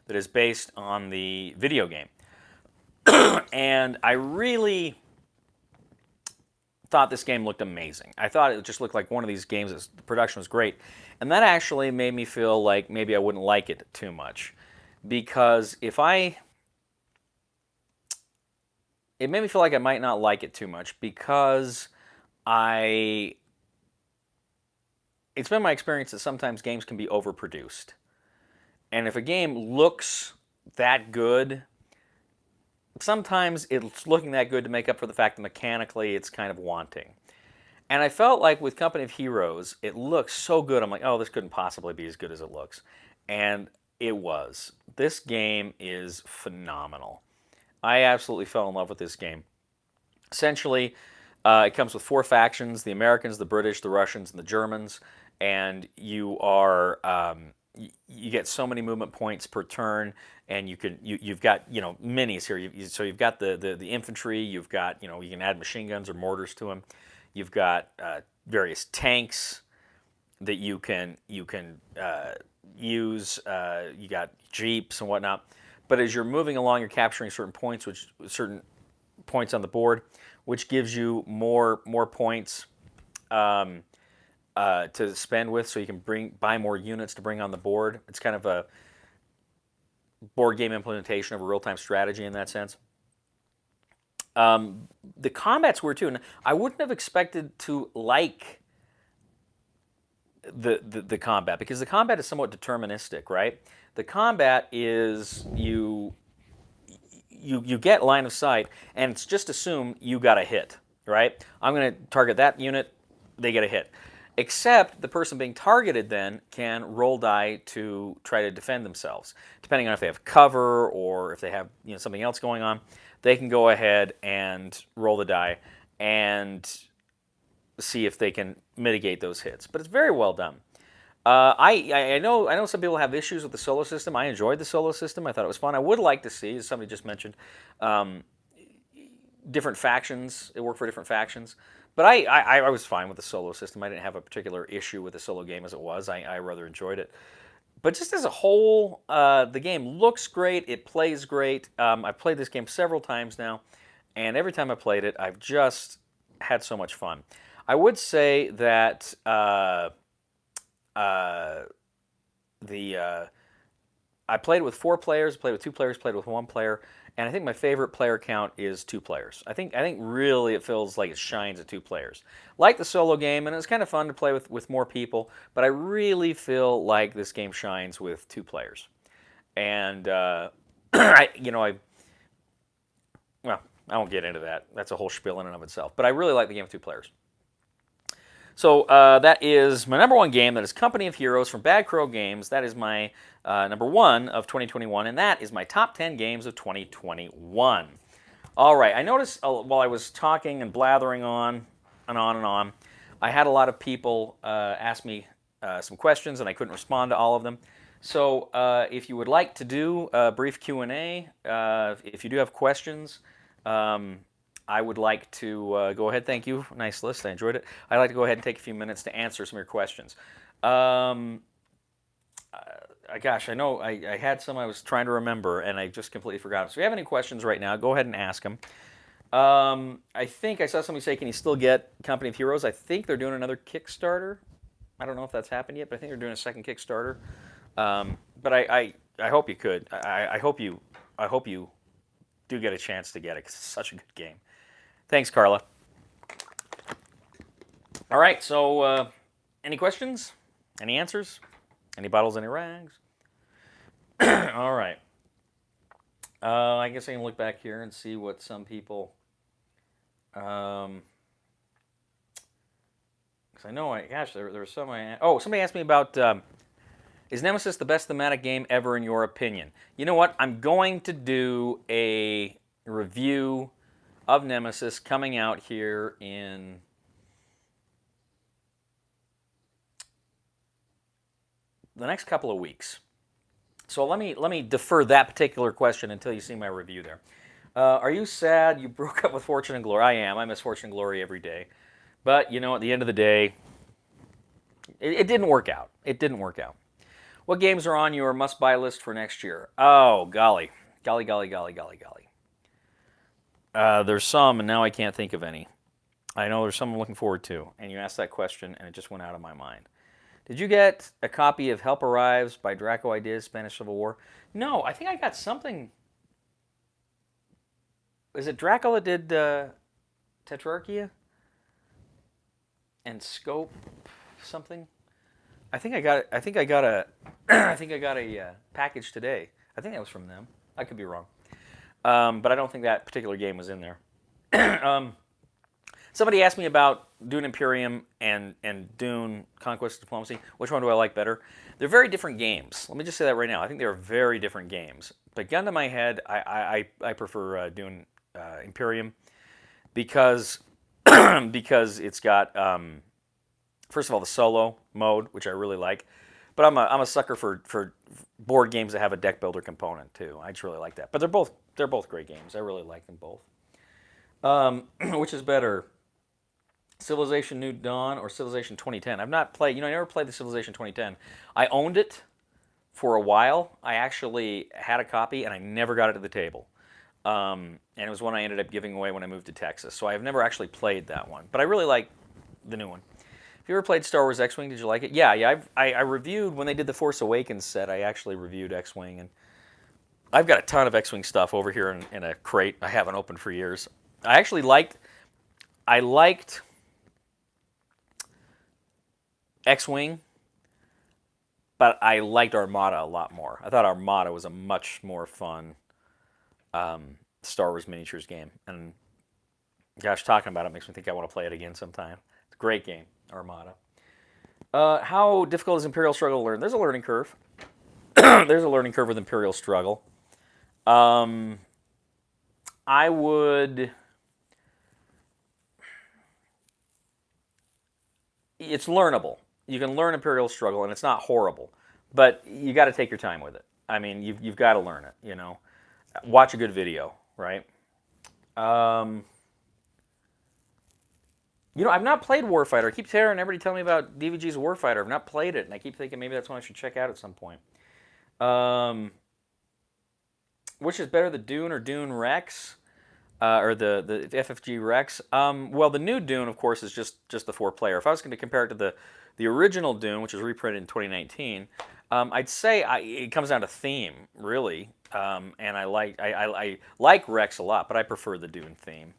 that is based on the video game. And I really thought this game looked amazing. I thought it just looked like one of these games. The production was great. And that actually made me feel like maybe I wouldn't like it too much. Because it made me feel like I might not like it too much because it's been my experience that sometimes games can be overproduced. And if a game looks that good, sometimes it's looking that good to make up for the fact that mechanically it's kind of wanting. And I felt like with Company of Heroes, it looks so good. I'm like, oh, this couldn't possibly be as good as it looks. And it was. This game is phenomenal. I absolutely fell in love with this game. Essentially, it comes with 4 factions: the Americans, the British, the Russians, and the Germans. And you get so many movement points per turn, and you've got minis here. So you've got the infantry. You've got you can add machine guns or mortars to them. You've got various tanks that you can use. You got jeeps and whatnot. But as you're moving along, you're capturing certain points on the board, which gives you more points to spend with, so you can buy more units to bring on the board. It's kind of a board game implementation of a real-time strategy in that sense. The combat's weird too, and I wouldn't have expected to like the combat because the combat is somewhat deterministic, right? The combat is you get line of sight, and it's just assume you got a hit, right? I'm going to target that unit, they get a hit. Except the person being targeted then can roll die to try to defend themselves. Depending on if they have cover or if they have something else going on, they can go ahead and roll the die and see if they can mitigate those hits. But it's very well done. I know some people have issues with the solo system. I enjoyed the solo system. I thought it was fun. I would like to see, as somebody just mentioned, different factions. It worked for different factions. But I was fine with the solo system. I didn't have a particular issue with the solo game as it was. I rather enjoyed it. But just as a whole, the game looks great. It plays great. I've played this game several times now. And every time I played it, I've just had so much fun. I would say that I played with 4 players, played with 2 players, played with 1 player, and I think my favorite player count is 2 players. I think really it feels like it shines at 2 players. Like the solo game, and it's kind of fun to play with more people, but I really feel like this game shines with 2 players. And I won't get into that. That's a whole spiel in and of itself. But I really like the game with 2 players. So that is my number 1 game. That is Company of Heroes from Bad Crow Games. That is my number 1 of 2021, and that is my top 10 games of 2021. All right, I noticed while I was talking and blathering on and on and on, I had a lot of people ask me some questions, and I couldn't respond to all of them. So if you would like to do a brief Q&A, if you do have questions, I would like to go ahead. Thank you. Nice list. I enjoyed it. I'd like to go ahead and take a few minutes to answer some of your questions. Gosh, I know I had some I was trying to remember, and I just completely forgot them. So if you have any questions right now, go ahead and ask them. I think I saw somebody say, can you still get Company of Heroes? I think they're doing another Kickstarter. I don't know if that's happened yet, but I think they're doing a second Kickstarter. But I hope you could. I hope you do get a chance to get it because it's such a good game. Thanks, Carla. All right, so any questions? Any answers? Any bottles, any rags? All right. I guess I can look back here and see what some people... Because I know, gosh, there were some... somebody asked me about... is Nemesis the best thematic game ever in your opinion? You know what? I'm going to do a review of Nemesis coming out here in the next couple of weeks. So let me defer that particular question until you see my review there. Are you sad you broke up with Fortune and Glory? I am. I miss Fortune and Glory every day. But, you know, at the end of the day, it didn't work out. It didn't work out. What games are on your must-buy list for next year? Oh, golly. Golly, golly, golly, golly, golly. There's some, and now I can't think of any. I know there's some I'm looking forward to, and you asked that question, and it just went out of my mind. Did you get a copy of Help Arrives by Draco Ideas, Spanish Civil War? No, I think I got something. Is it Draco that did Tetrarchia? And Scope something? I think I got a I think I got a package today. I think that was from them. I could be wrong. But I don't think that particular game was in there. Somebody asked me about Dune Imperium and Dune Conquest of Diplomacy. Which one do I like better? They're very different games. Let me just say that right now. I think they're very different games. But gun to my head, I prefer Dune Imperium because because it's got first of all the solo mode, which I really like. But I'm a sucker for board games that have a deck builder component too. I just really like that. But they're both great games. I really like them both. Which is better, Civilization New Dawn or Civilization 2010? I've not played. You know, I never played the Civilization 2010. I owned it for a while. I actually had a copy and I never got it to the table. And it was one I ended up giving away when I moved to Texas. So I've never actually played that one. But I really like the new one. Have you ever played Star Wars X-Wing? Did you like it? Yeah. I reviewed, when they did the Force Awakens set, I actually reviewed X-Wing. And I've got a ton of X-Wing stuff over here in a crate I haven't opened for years. I actually liked X-Wing, but I liked Armada a lot more. I thought Armada was a much more fun Star Wars miniatures game. And gosh, talking about it makes me think I want to play it again sometime. It's a great game, Armada. How difficult is Imperial Struggle to learn? There's a learning curve. There's a learning curve with Imperial Struggle. I would... It's learnable. You can learn Imperial Struggle, and it's not horrible. But you got to take your time with it. I mean, you've got to learn it, you know. Watch a good video, right? You know, I've not played Warfighter. I keep hearing everybody tell me about DVG's Warfighter. I've not played it, and I keep thinking maybe that's one I should check out at some point. Which is better, the Dune or Dune Rex? Or the FFG Rex? Well, the new Dune, of course, is just the 4-player. If I was going to compare it to the original Dune, which was reprinted in 2019, I'd say it comes down to theme, really. And I like Rex a lot, but I prefer the Dune theme.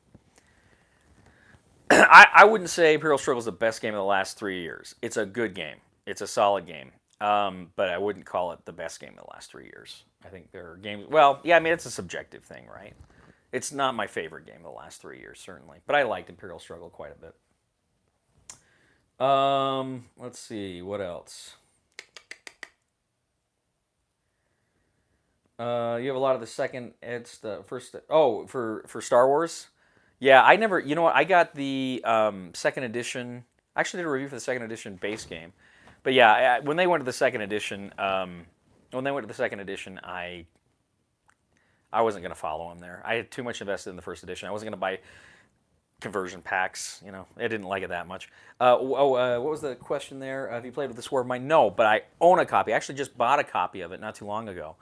I wouldn't say Imperial Struggle is the best game of the last 3 years. It's a good game. It's a solid game. But I wouldn't call it the best game of the last 3 years. I think there are games... Well, yeah, I mean, it's a subjective thing, right? It's not my favorite game of the last 3 years, certainly. But I liked Imperial Struggle quite a bit. Let's see, what else? You have a lot of the second... It's the first... Oh, for Star Wars? Yeah, I never... You know what? I got the second edition... I actually did a review for the second edition base game. But yeah, when they went to the second edition... I wasn't going to follow them there. I had too much invested in the first edition. I wasn't going to buy conversion packs. You know, I didn't like it that much. What was the question there? Have you played with the Sword of Mine? No, but I own a copy. I actually just bought a copy of it not too long ago,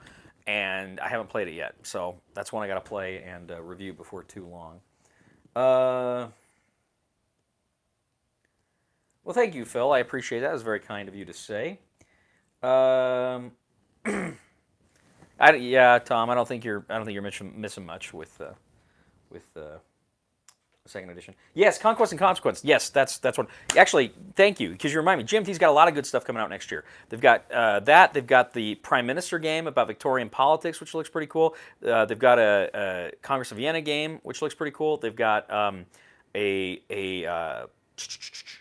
and I haven't played it yet. So that's one I got to play and review before too long. Well, thank you, Phil. I appreciate that. It was very kind of you to say. Yeah, Tom. I don't think you're missing much with second edition. Yes, Conquest and Consequence. Yes, that's one. Actually, thank you, because you remind me. GMT's got a lot of good stuff coming out next year. They've got that. They've got the Prime Minister game about Victorian politics, which looks pretty cool. They've got a Congress of Vienna game, which looks pretty cool. They've got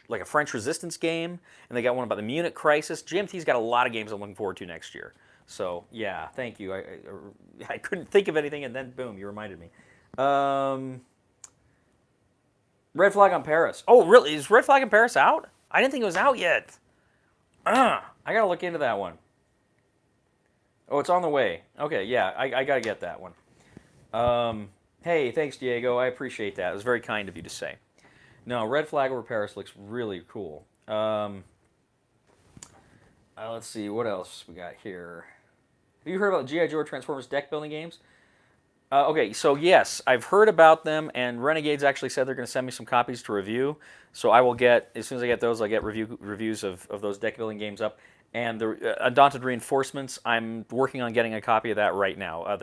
like a French Resistance game, and they got one about the Munich crisis. GMT's got a lot of games I'm looking forward to next year. So yeah, thank you. I couldn't think of anything, and then boom, you reminded me. Um, Red Flag on Paris. Oh, really? Is Red Flag on Paris out? I didn't think it was out yet. I gotta look into that one. Oh, it's on the way. Okay, yeah, I gotta get that one. Hey, thanks, Diego. I appreciate that. It was very kind of you to say. No, Red Flag over Paris looks really cool. Let's see, what else we got here? Have you heard about G.I. Joe Transformers deck building games? Okay, so yes, I've heard about them, and Renegades actually said they're going to send me some copies to review. So I will get, as soon as I get those, I'll get reviews of those deck building games up. And the Undaunted Reinforcements, I'm working on getting a copy of that right now.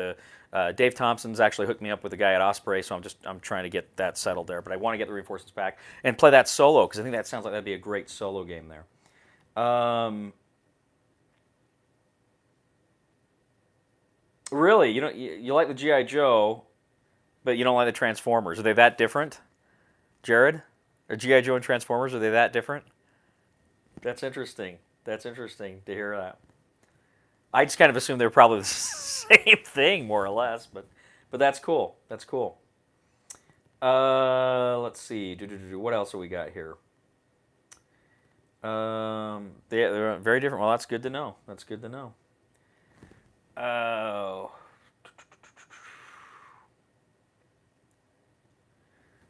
Dave Thompson's actually hooked me up with a guy at Osprey, so I'm trying to get that settled there. But I want to get the Reinforcements back and play that solo, because I think that sounds like that'd be a great solo game there. Really, you like the GI Joe, but you don't like the Transformers. Are they that different, Jared? Are GI Joe and Transformers, are they that different? That's interesting. That's interesting to hear that. I just kind of assumed they were probably the same thing, more or less. But that's cool. That's cool. Let's see. What else have we got here? They're very different. Well, that's good to know. That's good to know. Oh.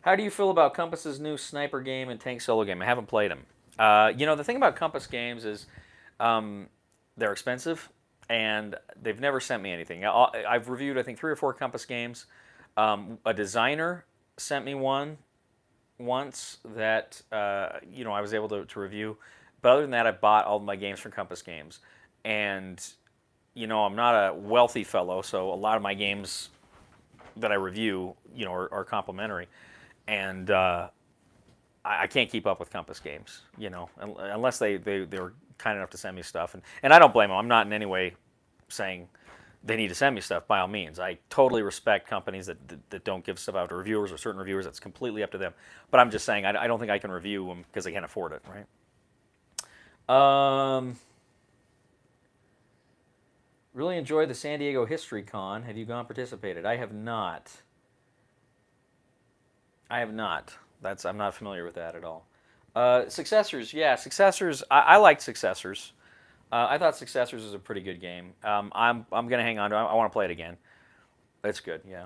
How do you feel about Compass's new sniper game and tank solo game? I haven't played them. The thing about Compass games is they're expensive, and they've never sent me anything. I've reviewed, I think, 3 or 4 Compass games. A designer sent me one once that I was able to review. But other than that, I bought all of my games from Compass Games. And, I'm not a wealthy fellow, so a lot of my games that I review, are complimentary. And I can't keep up with Compass Games, unless they were kind enough to send me stuff. And I don't blame them. I'm not in any way saying they need to send me stuff, by all means. I totally respect companies that don't give stuff out to reviewers or certain reviewers. That's completely up to them. But I'm just saying I don't think I can review them because I can't afford it, right? Really enjoyed the San Diego History Con. Have you gone participated? I have not. I'm not familiar with that at all. Successors, yeah, Successors. I liked Successors. I thought Successors was a pretty good game. I'm gonna hang on to it. I want to play it again. It's good, yeah.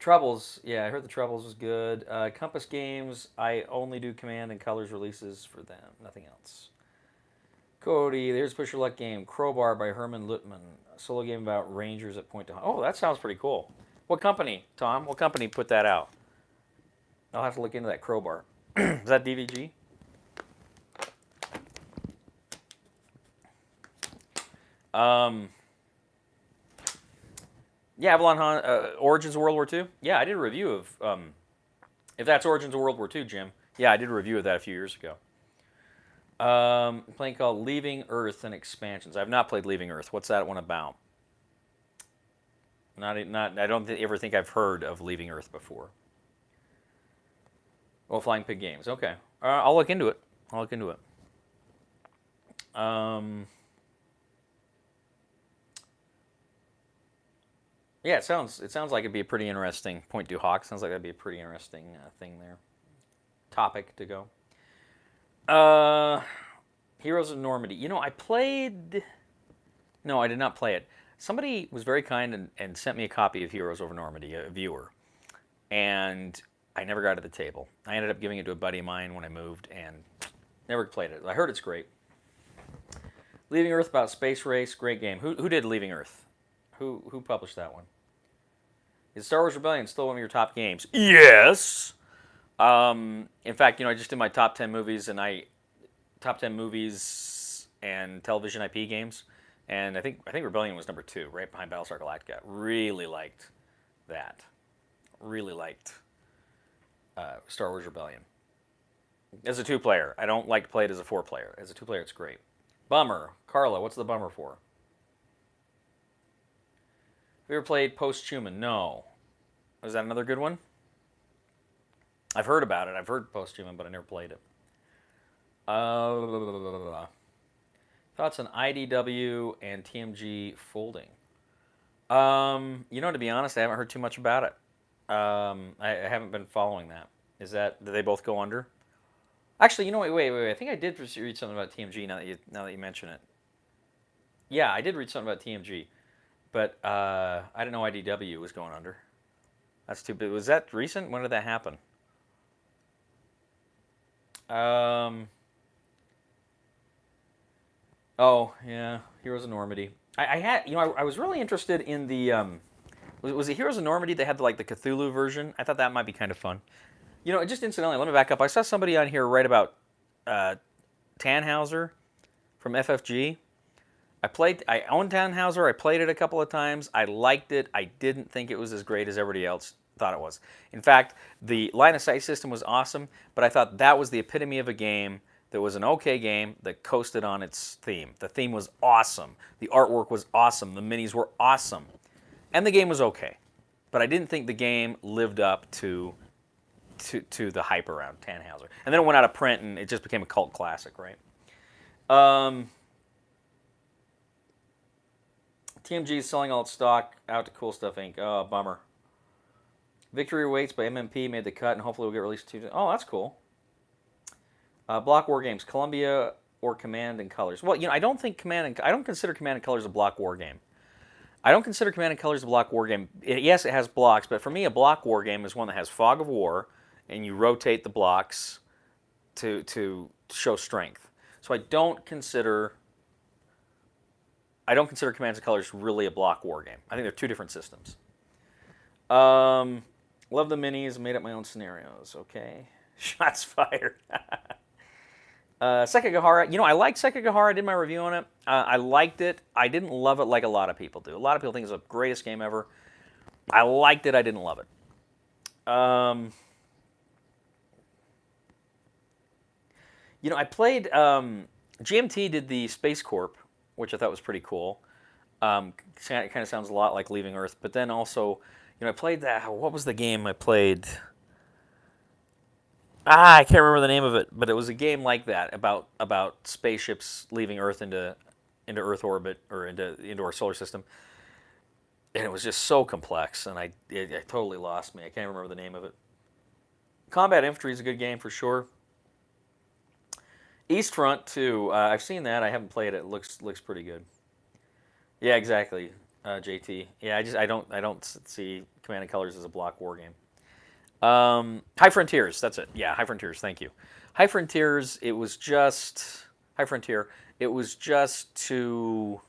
Troubles, yeah, I heard the Troubles was good. Compass Games, I only do Command and Colors releases for them, nothing else. Cody, there's a Push Your Luck game. Crowbar by Herman Luttman. A solo game about Rangers at Point to Hunt. Oh, that sounds pretty cool. What company, Tom? What company put that out? I'll have to look into that. Crowbar. Is that DVG? Yeah, Avalon Origins of World War II. Yeah, I did a review of. If that's Origins of World War II, Jim. Yeah, I did a review of that a few years ago. Playing called Leaving Earth and Expansions. I've not played Leaving Earth. What's that one about? I don't ever think I've heard of Leaving Earth before. Well, Flying Pig Games. Okay, I'll look into it. Yeah, it sounds like it'd be a pretty interesting Point du Hoc. Sounds like that'd be a pretty interesting thing there. Topic to go. Heroes of Normandy. I played. No, I did not play it. Somebody was very kind and sent me a copy of Heroes Over Normandy, a viewer, and I never got to the table. I ended up giving it to a buddy of mine when I moved and never played it. I heard it's great. Leaving Earth about space race, great game. Who did Leaving Earth? Who published that one? Is Star Wars Rebellion still one of your top games? Yes. In fact, I just did my top 10 movies and television IP games. And I think Rebellion was number 2, right behind Battlestar Galactica. Really liked that. Really liked Star Wars Rebellion. As a 2-player. I don't like to play it as a 4-player. As a 2-player, it's great. Bummer. Carla, what's the bummer for? Have you ever played Post-Human? No. Is that another good one? I've heard about it. I've heard Post-Human, but I never played it. Thoughts on IDW and TMG folding? To be honest, I haven't heard too much about it. I haven't been following that. Did they both go under? Actually, wait. I think I did read something about TMG now that you mention it. Yeah, I did read something about TMG, but I didn't know IDW was going under. That's too big. Was that recent? When did that happen? Um. Oh yeah, Heroes of Normandy. I had I was really interested in the was it Heroes of Normandy? They had the Cthulhu version. I thought that might be kind of fun. Just incidentally, let me back up. I saw somebody on here write about uh, Tannhauser from FFG. I own Tannhauser. I played it a couple of times. I liked it. I didn't think it was as great as everybody else thought it was. In fact, the line of sight system was awesome, but I thought that was the epitome of a game that was an okay game that coasted on its theme. The theme was awesome. The artwork was awesome. The minis were awesome. And the game was okay. But I didn't think the game lived up to the hype around Tannhauser. And then it went out of print and it just became a cult classic, right? TMG is selling all its stock out to Cool Stuff Inc. Oh, bummer. Victory Awaits by MMP made the cut and hopefully will get released Tuesday. Oh, that's cool. Block War Games, Columbia or Command and Colors. Well, I don't think I don't consider Command and Colors a block war game. I don't consider Command and Colors a block war game. Yes, it has blocks, but for me, a block war game is one that has Fog of War, and you rotate the blocks to show strength. So I don't consider Commands and Colors really a block war game. I think they're two different systems. Love the minis. Made up my own scenarios. Okay. Shots fired. Sekigahara. I like Sekigahara. I did my review on it. I liked it. I didn't love it like a lot of people do. A lot of people think it's the greatest game ever. I liked it. I didn't love it. I played. GMT did the Space Corp, which I thought was pretty cool. It kind of sounds a lot like Leaving Earth, but then also, I played that. What was the game I played? I can't remember the name of it, but it was a game like that about spaceships leaving Earth into Earth orbit or into our solar system, and it was just so complex, and it totally lost me. I can't remember the name of it. Combat Infantry is a good game for sure. East Front too. I've seen that. I haven't played it. It looks pretty good. Yeah, exactly. JT. Yeah, I don't see Command and Colors as a block war game. High Frontiers. That's it. Yeah, High Frontiers. Thank you. High Frontiers. It was just High Frontier. It was just too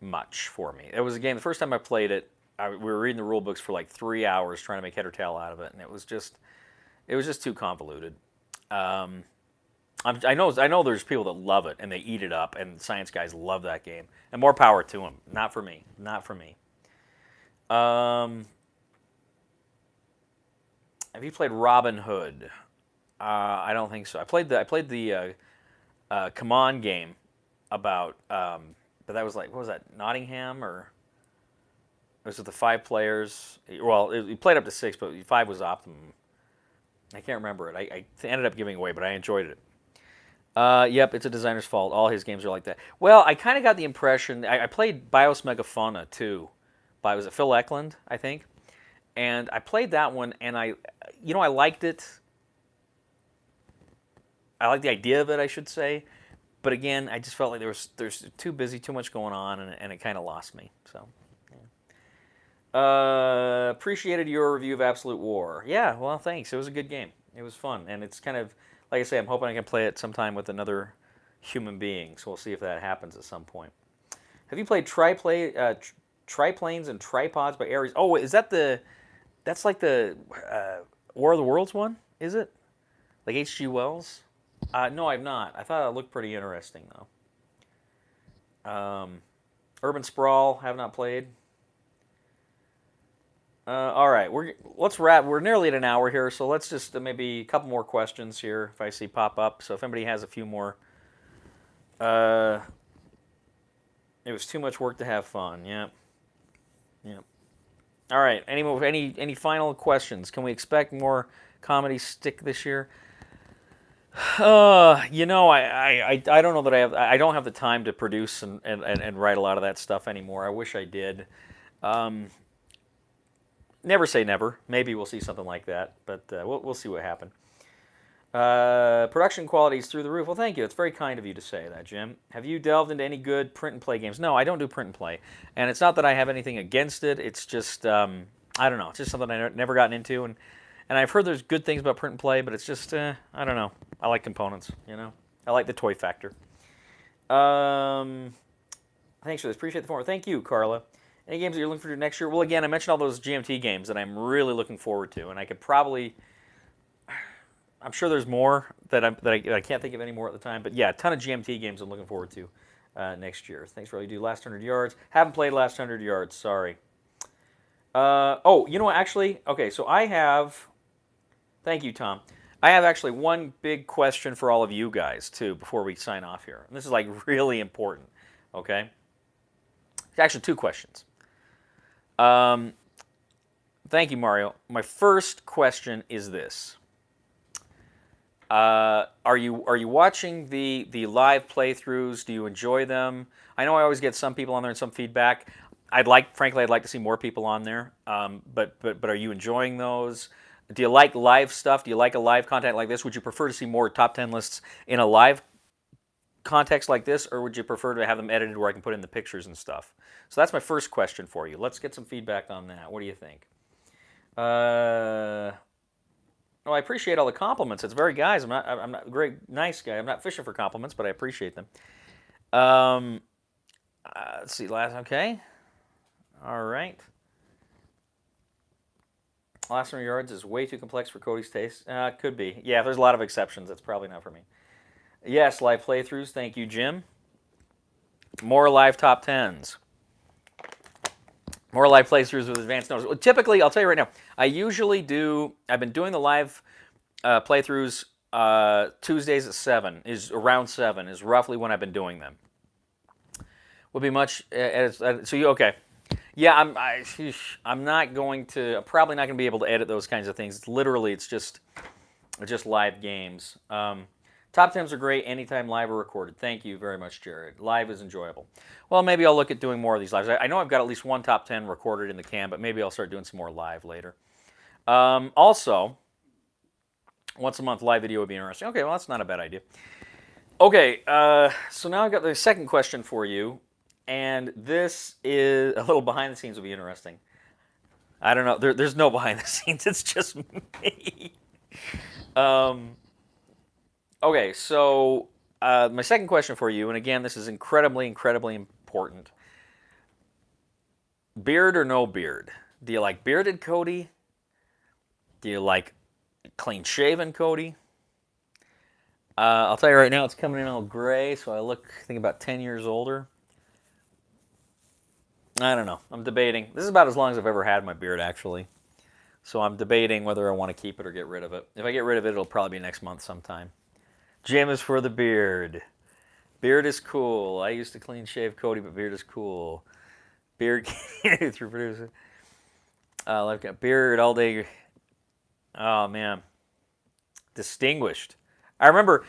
much for me. It was a game. The first time I played it, we were reading the rule books for like 3 hours trying to make head or tail out of it, and it was just too convoluted. I know there's people that love it and they eat it up, and science guys love that game, and more power to them. Not for me. Not for me. Have you played Robin Hood? I don't think so. I played the Command game about, but that was like, what was that? Nottingham, or was it the 5 players? Well, you played up to 6, but 5 was optimum. I can't remember it. I ended up giving away, but I enjoyed it. Yep, it's a designer's fault. All his games are like that. Well, I kind of got the impression. I played Bios Megafauna too, was it Phil Eklund, I think? And I played that one, and I liked it. I liked the idea of it, I should say. But again, I just felt like there's too busy, too much going on, and it kind of lost me. So, yeah. Appreciated your review of Absolute War. Yeah, well, thanks. It was a good game. It was fun, and it's kind of, like I say, I'm hoping I can play it sometime with another human being. So we'll see if that happens at some point. Have you played Triplanes and Tripods by Ares? Oh, is that that's like the War of the Worlds one, is it? Like H.G. Wells? No, I've not. I thought it looked pretty interesting, though. Urban Sprawl, have not played. All right, let's wrap. We're nearly at an hour here, so let's just maybe a couple more questions here if I see pop up. So if anybody has a few more. It was too much work to have fun. Yep. Yep. All right. Any final questions? Can we expect more comedy stick this year? I don't know that I don't have the time to produce and write a lot of that stuff anymore. I wish I did. Um, Never say never. Maybe we'll see something like that, but we'll see what happens. Production quality is through the roof. Well, thank you. It's very kind of you to say that, Jim. Have you delved into any good print and play games? No, I don't do print and play. And it's not that I have anything against it. It's just, I don't know. It's just something I've never gotten into. And I've heard there's good things about print and play, but it's just, I don't know. I like components, you know? I like the toy factor. Thanks for this. Appreciate the form. Thank you, Carla. Any games that you're looking for next year? Well, again, I mentioned all those GMT games that I'm really looking forward to, and I could probably, I'm sure there's more that I can't think of any more at the time, but yeah, a ton of GMT games I'm looking forward to next year. Thanks for all you do. Last 100 yards. Haven't played Last 100 yards. Sorry. Oh, you know what? Actually, okay. So I have. Thank you, Tom. I have actually one big question for all of you guys too before we sign off here. And this is like really important. Okay. Actually, two questions. Thank you, Mario. My first question is this: are you watching the live playthroughs? Do you enjoy them? I know I always get some people on there and some feedback. Frankly, I'd like to see more people on there. But are you enjoying those? Do you like live stuff? Do you like a live content like this? Would you prefer to see more top 10 lists in a live context like this, or would you prefer to have them edited where I can put in the pictures and stuff? So that's my first question for you. Let's get some feedback on that. What do you think? Oh, I appreciate all the compliments. It's very guys. I'm not a great nice guy. I'm not fishing for compliments, but I appreciate them. Let's see. Okay. All right. Last 100 yards is way too complex for Cody's taste. Could be. Yeah, if there's a lot of exceptions, that's probably not for me. Yes, live playthroughs. Thank you, Jim. More live top 10s. More live playthroughs with advanced notice. Well, typically, I'll tell you right now, I've been doing the live playthroughs Tuesdays at 7, is around 7, is roughly when I've been doing them. Would be much, so you, okay. Yeah, I'm not going to, I'm probably not going to be able to edit those kinds of things. It's just live games. Top 10s are great anytime live or recorded. Thank you very much, Jared. Live is enjoyable. Well, maybe I'll look at doing more of these lives. I know I've got at least one top 10 recorded in the can, but maybe I'll start doing some more live later. Also, once a month live video would be interesting. Okay, well, that's not a bad idea. Okay, so now I've got the second question for you, and this is a little behind the scenes will be interesting. I don't know. There's no behind the scenes. It's just me. Okay, so my second question for you, and again, this is incredibly, incredibly important. Beard or no beard? Do you like bearded Cody? Do you like clean-shaven Cody? I'll tell you right now, it's coming in all gray, so I think about 10 years older. I don't know. I'm debating. This is about as long as I've ever had my beard, actually. So I'm debating whether I want to keep it or get rid of it. If I get rid of it, it'll probably be next month sometime. Jim is for the beard. Beard is cool. I used to clean shave Cody, but beard is cool. Beard through producer. I've got beard all day. Oh man, distinguished. I remember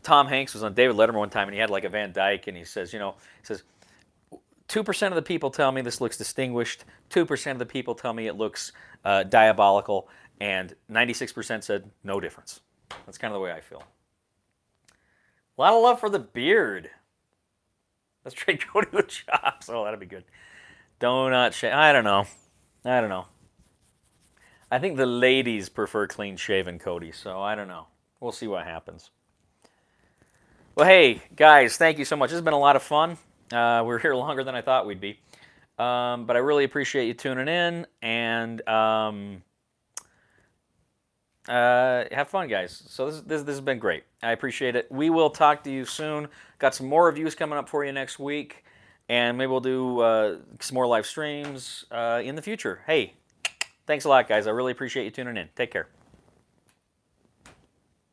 Tom Hanks was on David Letterman one time, and he had like a Van Dyke, and he says, 2% of the people tell me this looks distinguished. 2% of the people tell me it looks diabolical, and 96% said no difference. That's kind of the way I feel. A lot of love for the beard. Let's trade Cody with chops. Oh, that'd be good. Donut shave. I don't know. I think the ladies prefer clean-shaven Cody, so I don't know. We'll see what happens. Well, hey, guys, thank you so much. This has been a lot of fun. We're here longer than I thought we'd be. But I really appreciate you tuning in, and have fun, guys. So this has been great. I appreciate it. We will talk to you soon. Got some more reviews coming up for you next week, and maybe we'll do some more live streams in the future. Hey, thanks a lot, guys. I really appreciate you tuning in. Take care.